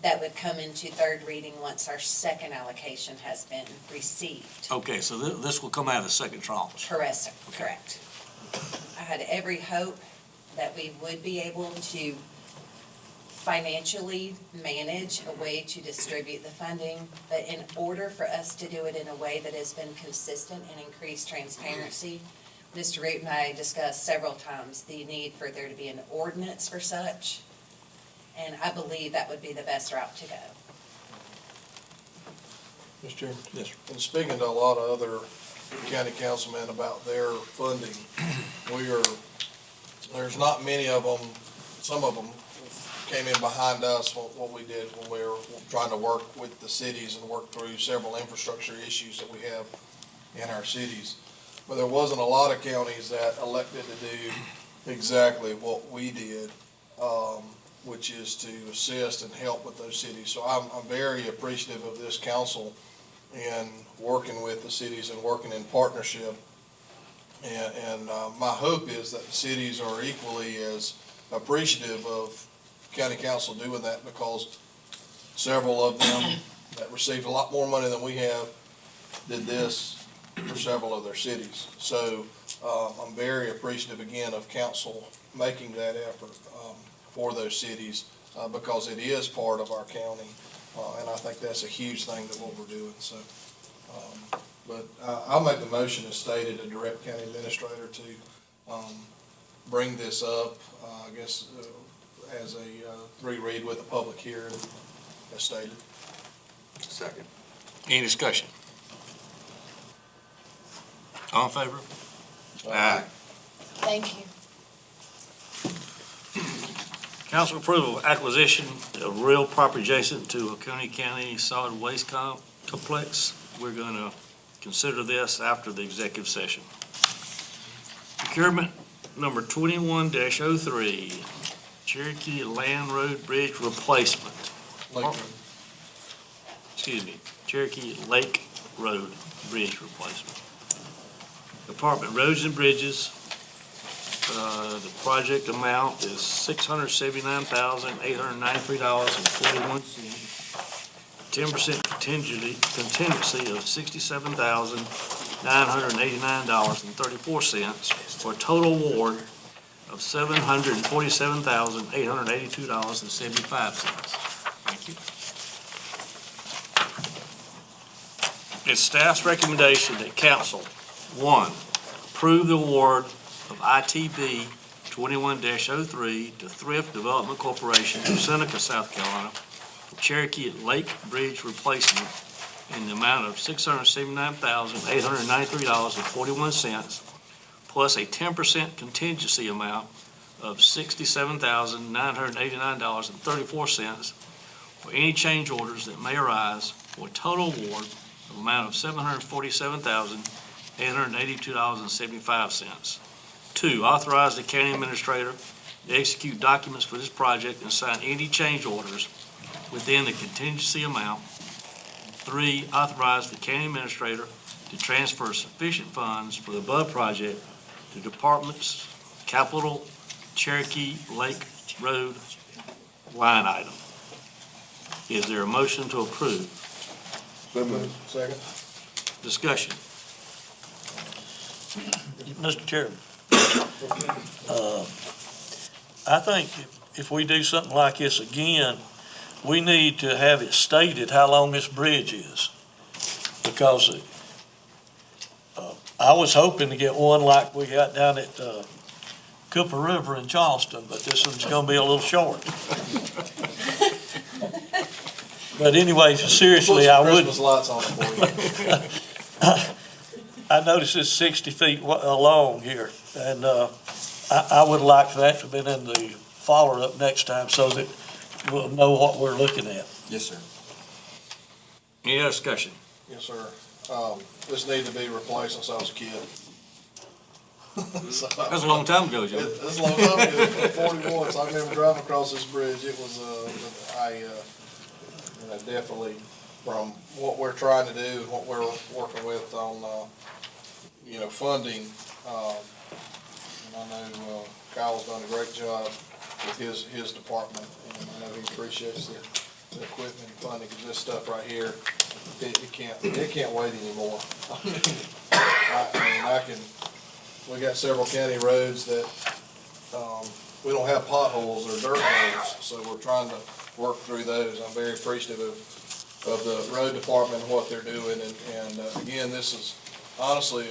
that would come into third reading once our second allocation has been received. Okay, so this will come out of the second tranche. Correct, sir. Correct. I had every hope that we would be able to financially manage a way to distribute the funding, but in order for us to do it in a way that has been consistent and increased transparency, Mr. Root and I discussed several times the need for there to be an ordinance for such, and I believe that would be the best route to go. Mr. Chairman? Yes, sir. And speaking to a lot of other county councilmen about their funding, there's not many of them, some of them came in behind us, what we did when we were trying to work with the cities and work through several infrastructure issues that we have in our cities. But there wasn't a lot of counties that elected to do exactly what we did, which is to assist and help with those cities. So I'm very appreciative of this council in working with the cities and working in partnership. And my hope is that the cities are equally as appreciative of county council doing that, because several of them that received a lot more money than we have did this for several of their cities. So I'm very appreciative again of council making that effort for those cities because it is part of our county. And I think that's a huge thing that what we're doing. So, but I'll make the motion as stated to direct county administrator to bring this up, I guess, as a reread with a public hearing as stated. Second. Any discussion? All in favor? Aye. Thank you. Council approval of acquisition of real property adjacent to Oconee County Solid Waste Complex. We're going to consider this after the executive session. Procurement number 21-03, Cherokee Land Road Bridge Replacement. Excuse me, Cherokee Lake Road Bridge Replacement. Department Roads and Bridges, the project amount is $679,893.41. 10% contingency of $67,989.34 for a total award of $747,882.75. Thank you. It's staff's recommendation that council, one, approve the award of ITB 21-03 to Thrift Development Corporation of Seneca, South Carolina, for Cherokee Lake Bridge Replacement in the amount of $679,893.41, plus a 10% contingency amount of $67,989.34 for any change orders that may arise, for a total award of amount of $747,882.75. Two, authorize the county administrator to execute documents for this project and sign any change orders within the contingency amount. Three, authorize the county administrator to transfer sufficient funds for the above project to department's capital Cherokee Lake Road line item. Is there a motion to approve? Second. Discussion. Mr. Chairman, I think if we do something like this again, we need to have it stated how long this bridge is. Because I was hoping to get one like we got down at Cooper River in Charleston, but this one's gonna be a little short. But anyway, seriously, I would. Christmas lights on it for you. I noticed it's 60 feet long here, and I would like for that to have been in the follow-up next time so that we'll know what we're looking at. Yes, sir. Any other discussion? Yes, sir. This needed to be replaced since I was a kid. So, That was a long time ago, Joe. That's a long time ago, 41, so I remember driving across this bridge. It was, definitely from what we're trying to do and what we're working with on, funding. And I know Kyle's done a great job with his department, and I know he appreciates the equipment and funding, because this stuff right here, it can't wait anymore. We got several county roads that, we don't have potholes or dirt holes, so we're trying to work through those. I'm very appreciative of the road department and what they're doing, and again, this is honestly,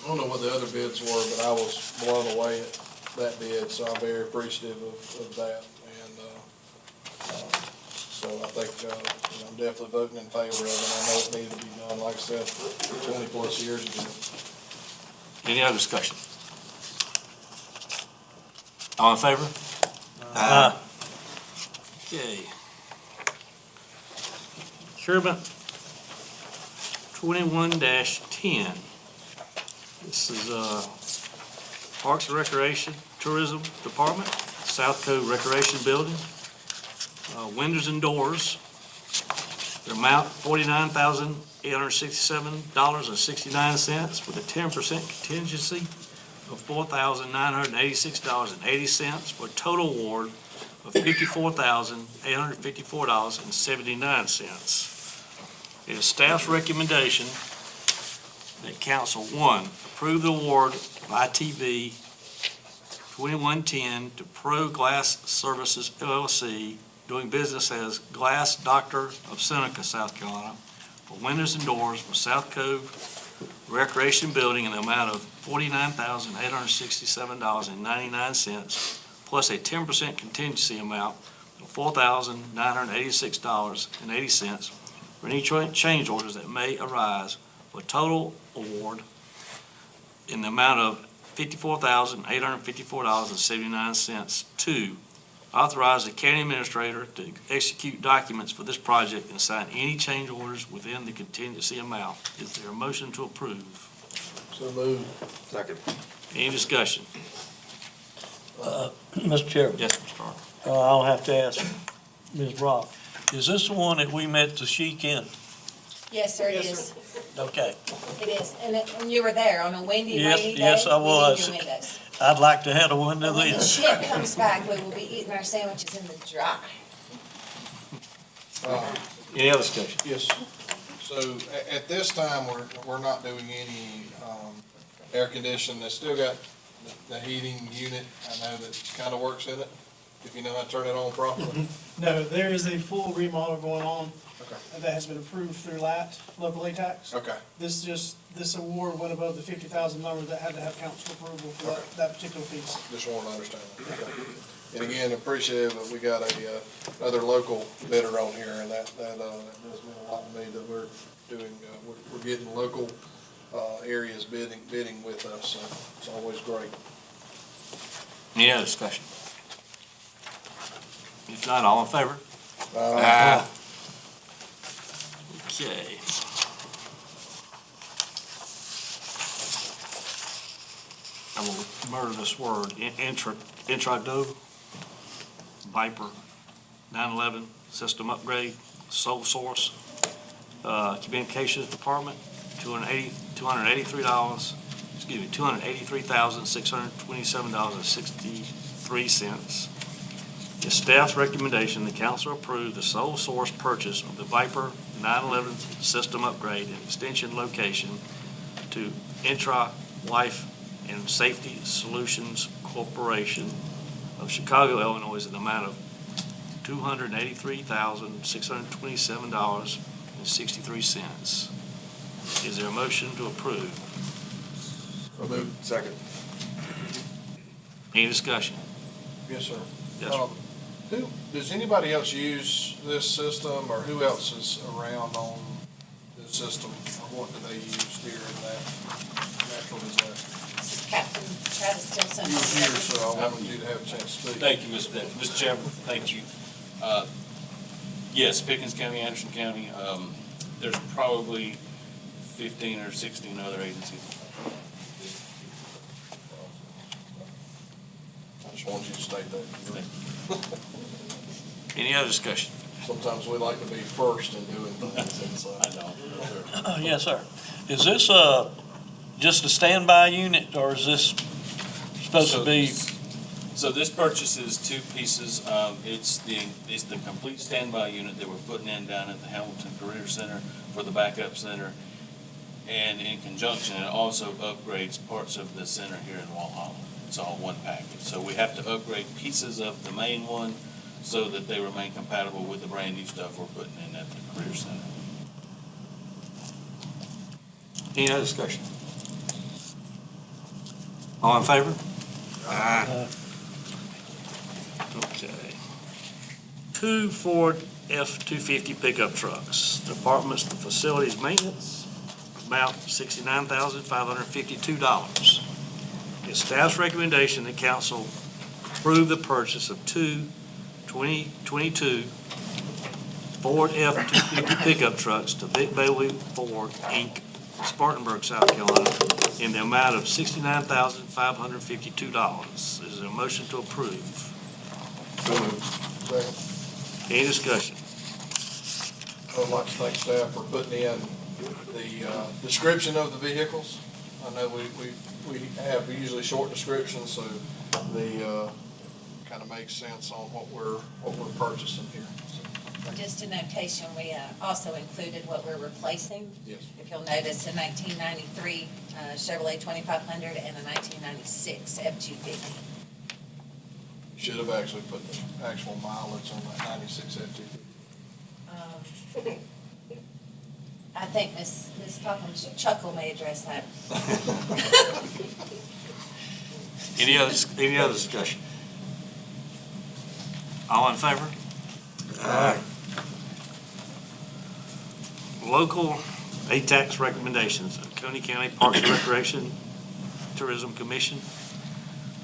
I don't know what the other bids were, but I was blown away at that bid, so I'm very appreciative of that, and, so I think, I'm definitely voting in favor of it. I know it needed to be done, like I said, 20-plus years ago. Any other discussion? All in favor? Okay. Procurement 21-10. This is Parks and Recreation Tourism Department, South Cove Recreation Building, windows and doors. The amount $49,867.69 with a 10% contingency of $4,986.80 for a total award of $54,854.79. It is staff's recommendation that council, one, approve the award of ITV 2110 to Pro Glass Services LLC, doing business as Glass Doctor of Seneca, South Carolina, for windows and doors for South Cove Recreation Building in the amount of $49,867.99, plus a 10% contingency amount of $4,986.80 for any change orders that may arise, for a total award in the amount of $54,854.79. Two, authorize the county administrator to execute documents for this project and sign any change orders within the contingency amount. Is there a motion to approve? So moved. Second. Any discussion? Mr. Chairman, Yes, Mr. Carter. I'll have to ask Ms. Brock, is this the one that we met the Sheik in? Yes, sir, it is. Okay, It is. And you were there on a windy, Yes, rainy day. yes, I We need was. your windows. I'd like to have a window But when the then. ship comes back, we will be eating our sandwiches in the dry. Any other discussion? Yes. So at this time, we're not doing any, air conditioning. It's still got the heating unit. I know that kind of works in it, if you know how to turn it on properly. No, there is a full remodel going on Okay. that has been approved through LAT, local ATAX. Okay. This award went above the 50,000 number that had to have council approval for that particular piece. Just wanted to understand that. Okay. And again, appreciate that we got another local bidder on here, and that does mean a lot to me that we're doing, we're getting local, areas bidding with us, so it's always great. Any other discussion? If not, all in favor? Okay. I will murder this word, Intrado, Viper, 911, system upgrade, sole source, communications department, $283,627.63. The staff's recommendation, the council approve the sole source purchase of the Viper 911 system upgrade and extension location to Intra Life and Safety Solutions Corporation of Chicago, Illinois, in the amount of $283,627.63. Is there a motion to approve? So moved. Second. Any discussion? Yes, sir. Yes, sir. Does anybody else use this system, or who else is around on this system? Or what do they use here in that natural disaster? Captain Travis Stilson. You were here, so I wanted you to have a chance to speak. Thank you, Mr. Chairman, thank you. Yes, Pickens County, Anderson County, there's probably 15 or 16 other agencies. I just wanted you to state that. Any other discussion? Sometimes we like to be first in doing things, and so. I know. Yes, sir. Is this, just a standby unit, or is this supposed to be? So this purchase is two pieces. It's the complete standby unit that we're putting in down at the Hamilton Career Center for the backup center. And in conjunction, it also upgrades parts of the center here in Walhalla. It's all one package. So we have to upgrade pieces of the main one so that they remain compatible with the brand new stuff we're putting in at the Career Center. Any other discussion? All in favor? Aye. Okay. 2 Ford F-250 pickup trucks. Departments of Facilities Maintenance, about $69,552. It's staff's recommendation that council approve the purchase of two 2022 Ford F-250 pickup trucks to Vic Bailey Ford, Inc., Spartanburg, South Carolina, in the amount of $69,552. Is there a motion to approve? Second. Any discussion? I'd like to thank staff for putting in the description of the vehicles. I know we have usually short descriptions, so the kind of makes sense on what we're purchasing here. So, Just a notation, we also included what we're replacing. yes. If you'll notice, a 1993 Chevrolet 2500 and a 1996 F-250. Should have actually put the actual mileage on that 96 F-250. I think Ms. Popham's chuckle may address that. Any other discussion? All in favor? Aye. Local ATAX recommendations, Coney County Parks and Recreation Tourism Commission,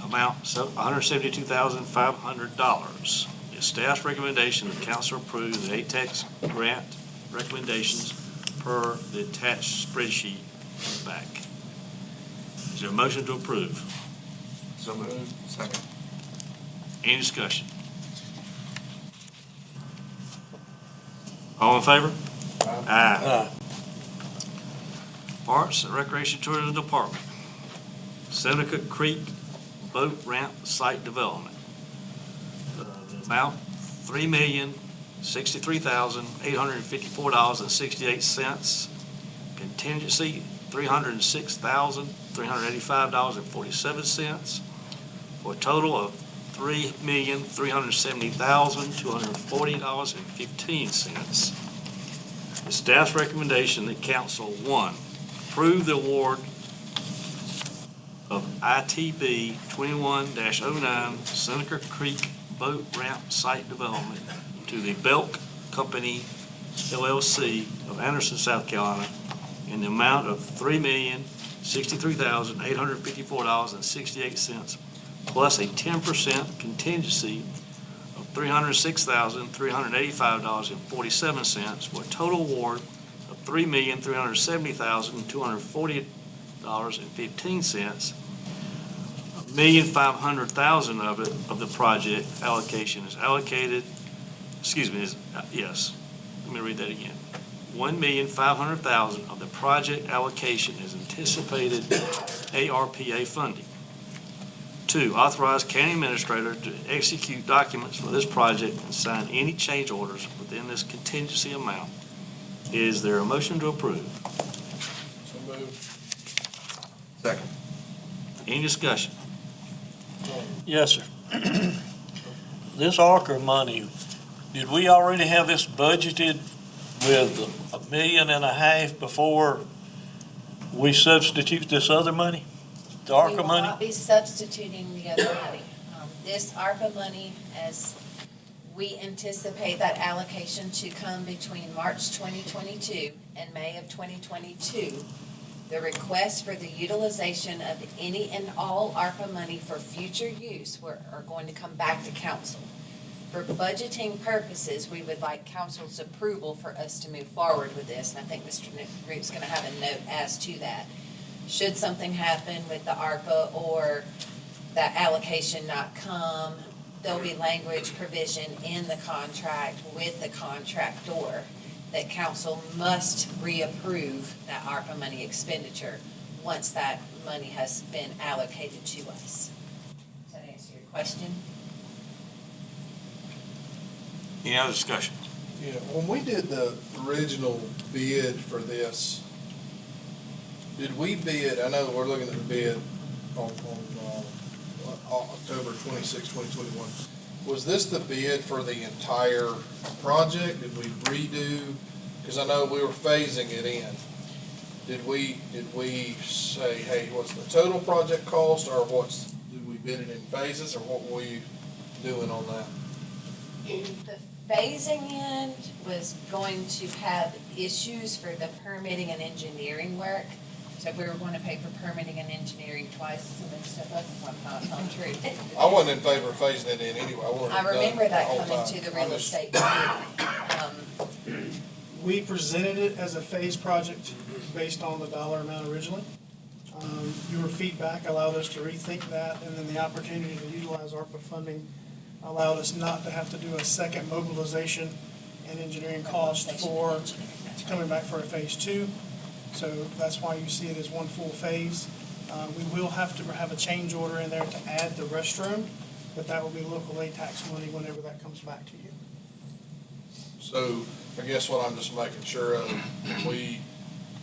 amount $172,500. It's staff's recommendation that council approve the ATAX grant recommendations per the attached spreadsheet in the back. Is there a motion to approve? So moved. Second. Any discussion? All in favor? Aye. Parks and Recreation Tourism Department, Seneca Creek Boat Ramp Site Development. The amount, $3,063,854.68. Contingency, $306,385.47, for a total of $3,370,240.15. The staff's recommendation that council, one, approve the award of ITB 21-09 Seneca Creek Boat Ramp Site Development to the Belk Company LLC of Anderson, South Carolina, in the amount of $3,063,854.68, plus a 10% contingency of $306,385.47, for a total award of $3,370,240.15. $1,500,000 of the project allocation is allocated, let me read that again. $1,500,000 of the project allocation is anticipated ARPA funding. Two, authorize county administrator to execute documents for this project and sign any change orders within this contingency amount. Is there a motion to approve? So moved. Second. Any discussion? Yes, sir. This ARCA money, did we already have this budgeted with $1.5 million before we substitute this other money? The We ARCA will money? not be substituting the other money. This ARPA money, as we anticipate that allocation to come between March 2022 and May of 2022. The request for the utilization of any and all ARPA money for future use are going to come back to council. For budgeting purposes, we would like council's approval for us to move forward with this, and I think Mr. Root's gonna have a note as to that. Should something happen with the ARPA or that allocation not come, there'll be language provision in the contract with the contractor that council must reapprove that ARPA money expenditure once that money has been allocated to us. Does that answer your question? Any other discussion? Yeah, when we did the original bid for this, did we bid, I know we're looking at the bid on October 26, 2021. Was this the bid for the entire project? Did we redo? Because I know we were phasing it in. Did we say, hey, what's the total project cost, or did we bid it in phases, or what were you doing on that? The phasing in was going to have issues for the permitting and engineering work. So if we were going to pay for permitting and engineering twice, some of the stuff that's not true. I wasn't in favor of phasing it in anyway. I remember that coming to the real estate committee. We presented it as a phase project based on the dollar amount originally. Your feedback allowed us to rethink that, and then the opportunity to utilize ARPA funding allowed us not to have to do a second mobilization and engineering cost for coming back for a phase two. So that's why you see it as one full phase. We will have to have a change order in there to add the restroom, but that will be local aid tax money whenever that comes back to you. So I guess what I'm just making sure of, we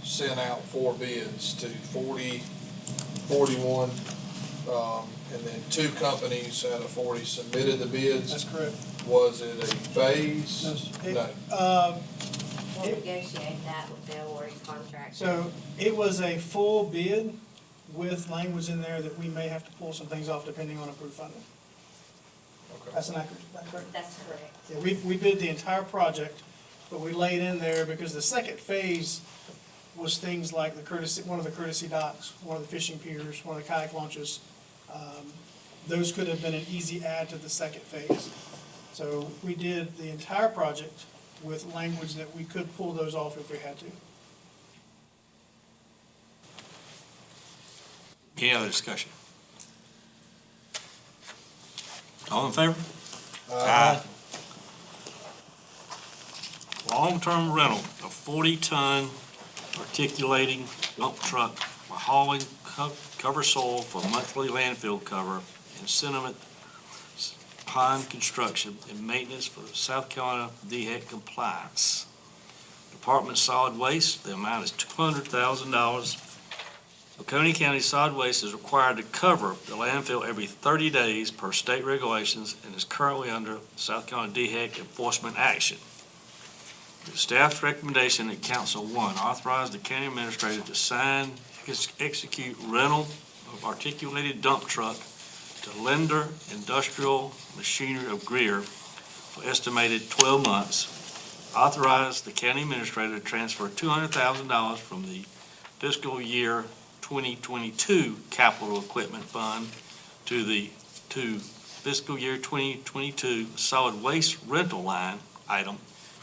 sent out 4 bids to 41, and then 2 companies out of 40 submitted the bids. That's correct. Was it a phase? No. We'll negotiate that with the awarding contract. So it was a full bid with language in there that we may have to pull some things off depending on approved funding. Okay. That's an accurate, that's correct? That's correct. Yeah, we bid the entire project, but we laid in there because the second phase was things like one of the courtesy docks, one of the fishing piers, one of the kayak launches. Those could have been an easy add to the second phase. So we did the entire project with language that we could pull those off if we had to. Any other discussion? All in favor? Aye. Long-term rental of 40-ton articulating dump truck for hauling cover soil for monthly landfill cover and sediment pond construction and maintenance for South Carolina DHEC compliance. Department of Solid Waste, the amount is $200,000. Oconee County Solid Waste is required to cover the landfill every 30 days per state regulations and is currently under South Carolina DHEC enforcement action. The staff's recommendation that Council, one, authorize the county administrator to sign, execute rental of articulated dump truck to Lender Industrial Machinery of Greer for estimated 12 months. Authorize the county administrator to transfer $200,000 from the fiscal year 2022 capital equipment fund to fiscal year 2022 solid waste rental line item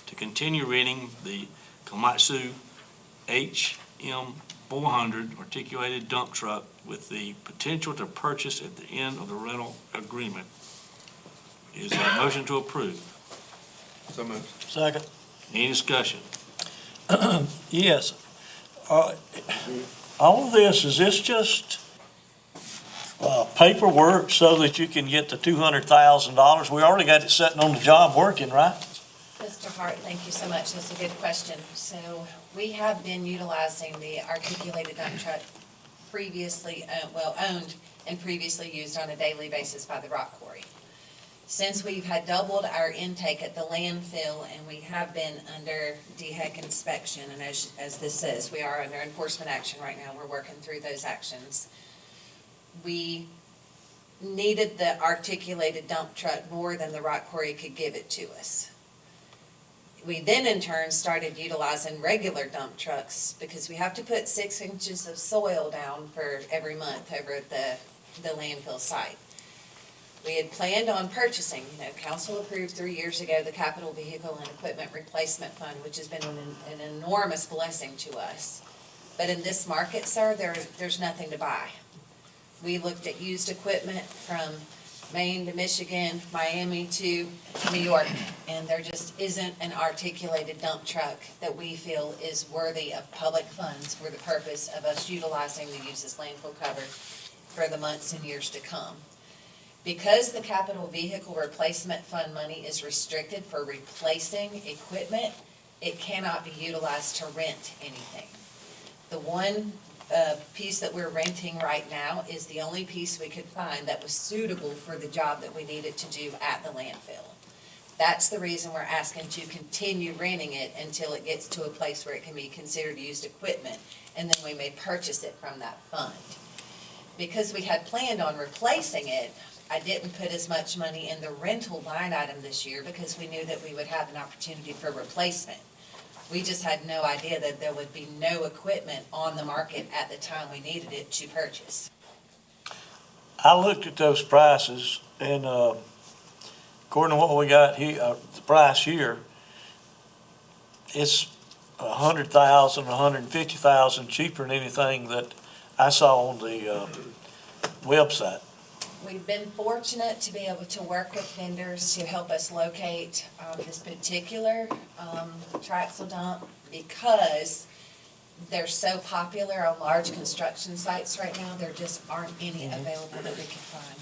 to continue renting the Komatsu HM400 articulated dump truck with the potential to purchase at the end of the rental agreement. Is there a motion to approve? So moved. Second. Any discussion? Yes. All of this, is this just paperwork so that you can get the $200,000? We already got it sitting on the job working, right? Mr. Hart, thank you so much. That's a good question. So we have been utilizing the articulated dump truck previously, owned and previously used on a daily basis by the rock quarry. Since we've had doubled our intake at the landfill and we have been under DHEC inspection, and as this says, we are under enforcement action right now, we're working through those actions. We needed the articulated dump truck more than the rock quarry could give it to us. We then in turn started utilizing regular dump trucks because we have to put 6 inches of soil down for every month over at the landfill site. We had planned on purchasing, council approved 3 years ago the Capital Vehicle and Equipment Replacement Fund, which has been an enormous blessing to us. But in this market, sir, there's nothing to buy. We looked at used equipment from Maine to Michigan, Miami to New York, and there just isn't an articulated dump truck that we feel is worthy of public funds for the purpose of us utilizing the use as landfill cover for the months and years to come. Because the Capital Vehicle Replacement Fund money is restricted for replacing equipment, it cannot be utilized to rent anything. The one piece that we're renting right now is the only piece we could find that was suitable for the job that we needed to do at the landfill. That's the reason we're asking to continue renting it until it gets to a place where it can be considered used equipment, and then we may purchase it from that fund. Because we had planned on replacing it, I didn't put as much money in the rental line item this year because we knew that we would have an opportunity for replacement. We just had no idea that there would be no equipment on the market at the time we needed it to purchase. I looked at those prices and, according to what we got here, the price here, it's $100,000, $150,000 cheaper than anything that I saw on the, website. We've been fortunate to be able to work with vendors to help us locate this particular Traxel dump because they're so popular on large construction sites right now. There just aren't any available that we can find.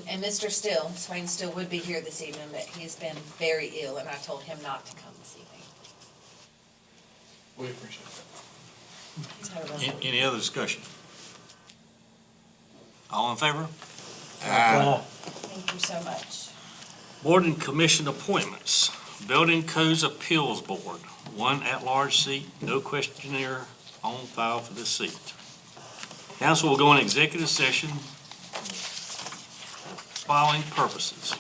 And Mr. Still, Swain Still would be here this evening, but he's been very ill, and I told him not to come this evening. We appreciate that. Any other discussion? All in favor? Thank you so much. Board and commission appointments. Building Codes Appeals Board, 1 at-large seat, no questionnaire on file for this seat. Council will go in executive session following purposes.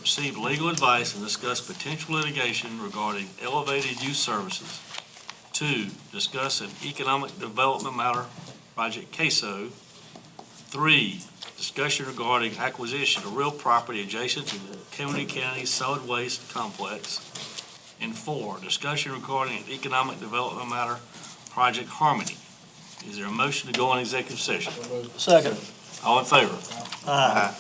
Receive legal advice and discuss potential litigation regarding elevated use services. 2, discuss an economic development matter, Project CAISO. 3, discussion regarding acquisition of real property adjacent to the Oconee County Solid Waste Complex. And 4, discussion regarding an economic development matter, Project Harmony. Is there a motion to go on executive session? Second. All in favor? Aye.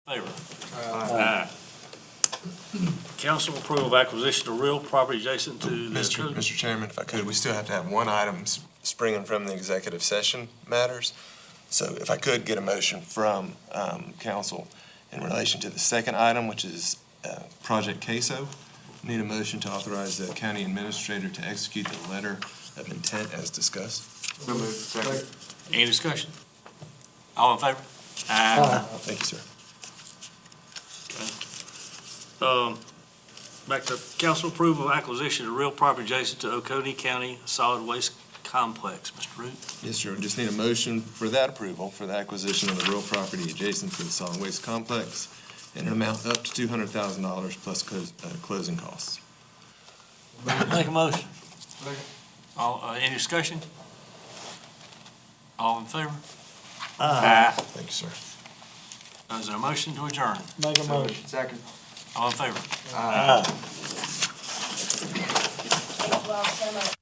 Favor? Aye. Council approval of acquisition of real property adjacent to the. Mr. Chairman, if I could, we still have to have one item springing from the executive session matters. So if I could get a motion from council in relation to the second item, which is Project Queso. Need a motion to authorize the county administrator to execute the letter of intent as discussed. So moved. Second. Any discussion? All in favor? Aye. Thank you, sir. Back to council approval of acquisition of real property adjacent to Oconee County Solid Waste Complex. Mr. Root? Yes, sir. We just need a motion for that approval for the acquisition of the real property adjacent to the solid waste complex in an amount up to $200,000 plus closing costs. Make a motion. All, any discussion? All in favor? Aye. Thank you, sir. Is there a motion to adjourn? Make a motion. Second. All in favor? Aye. Well, so much.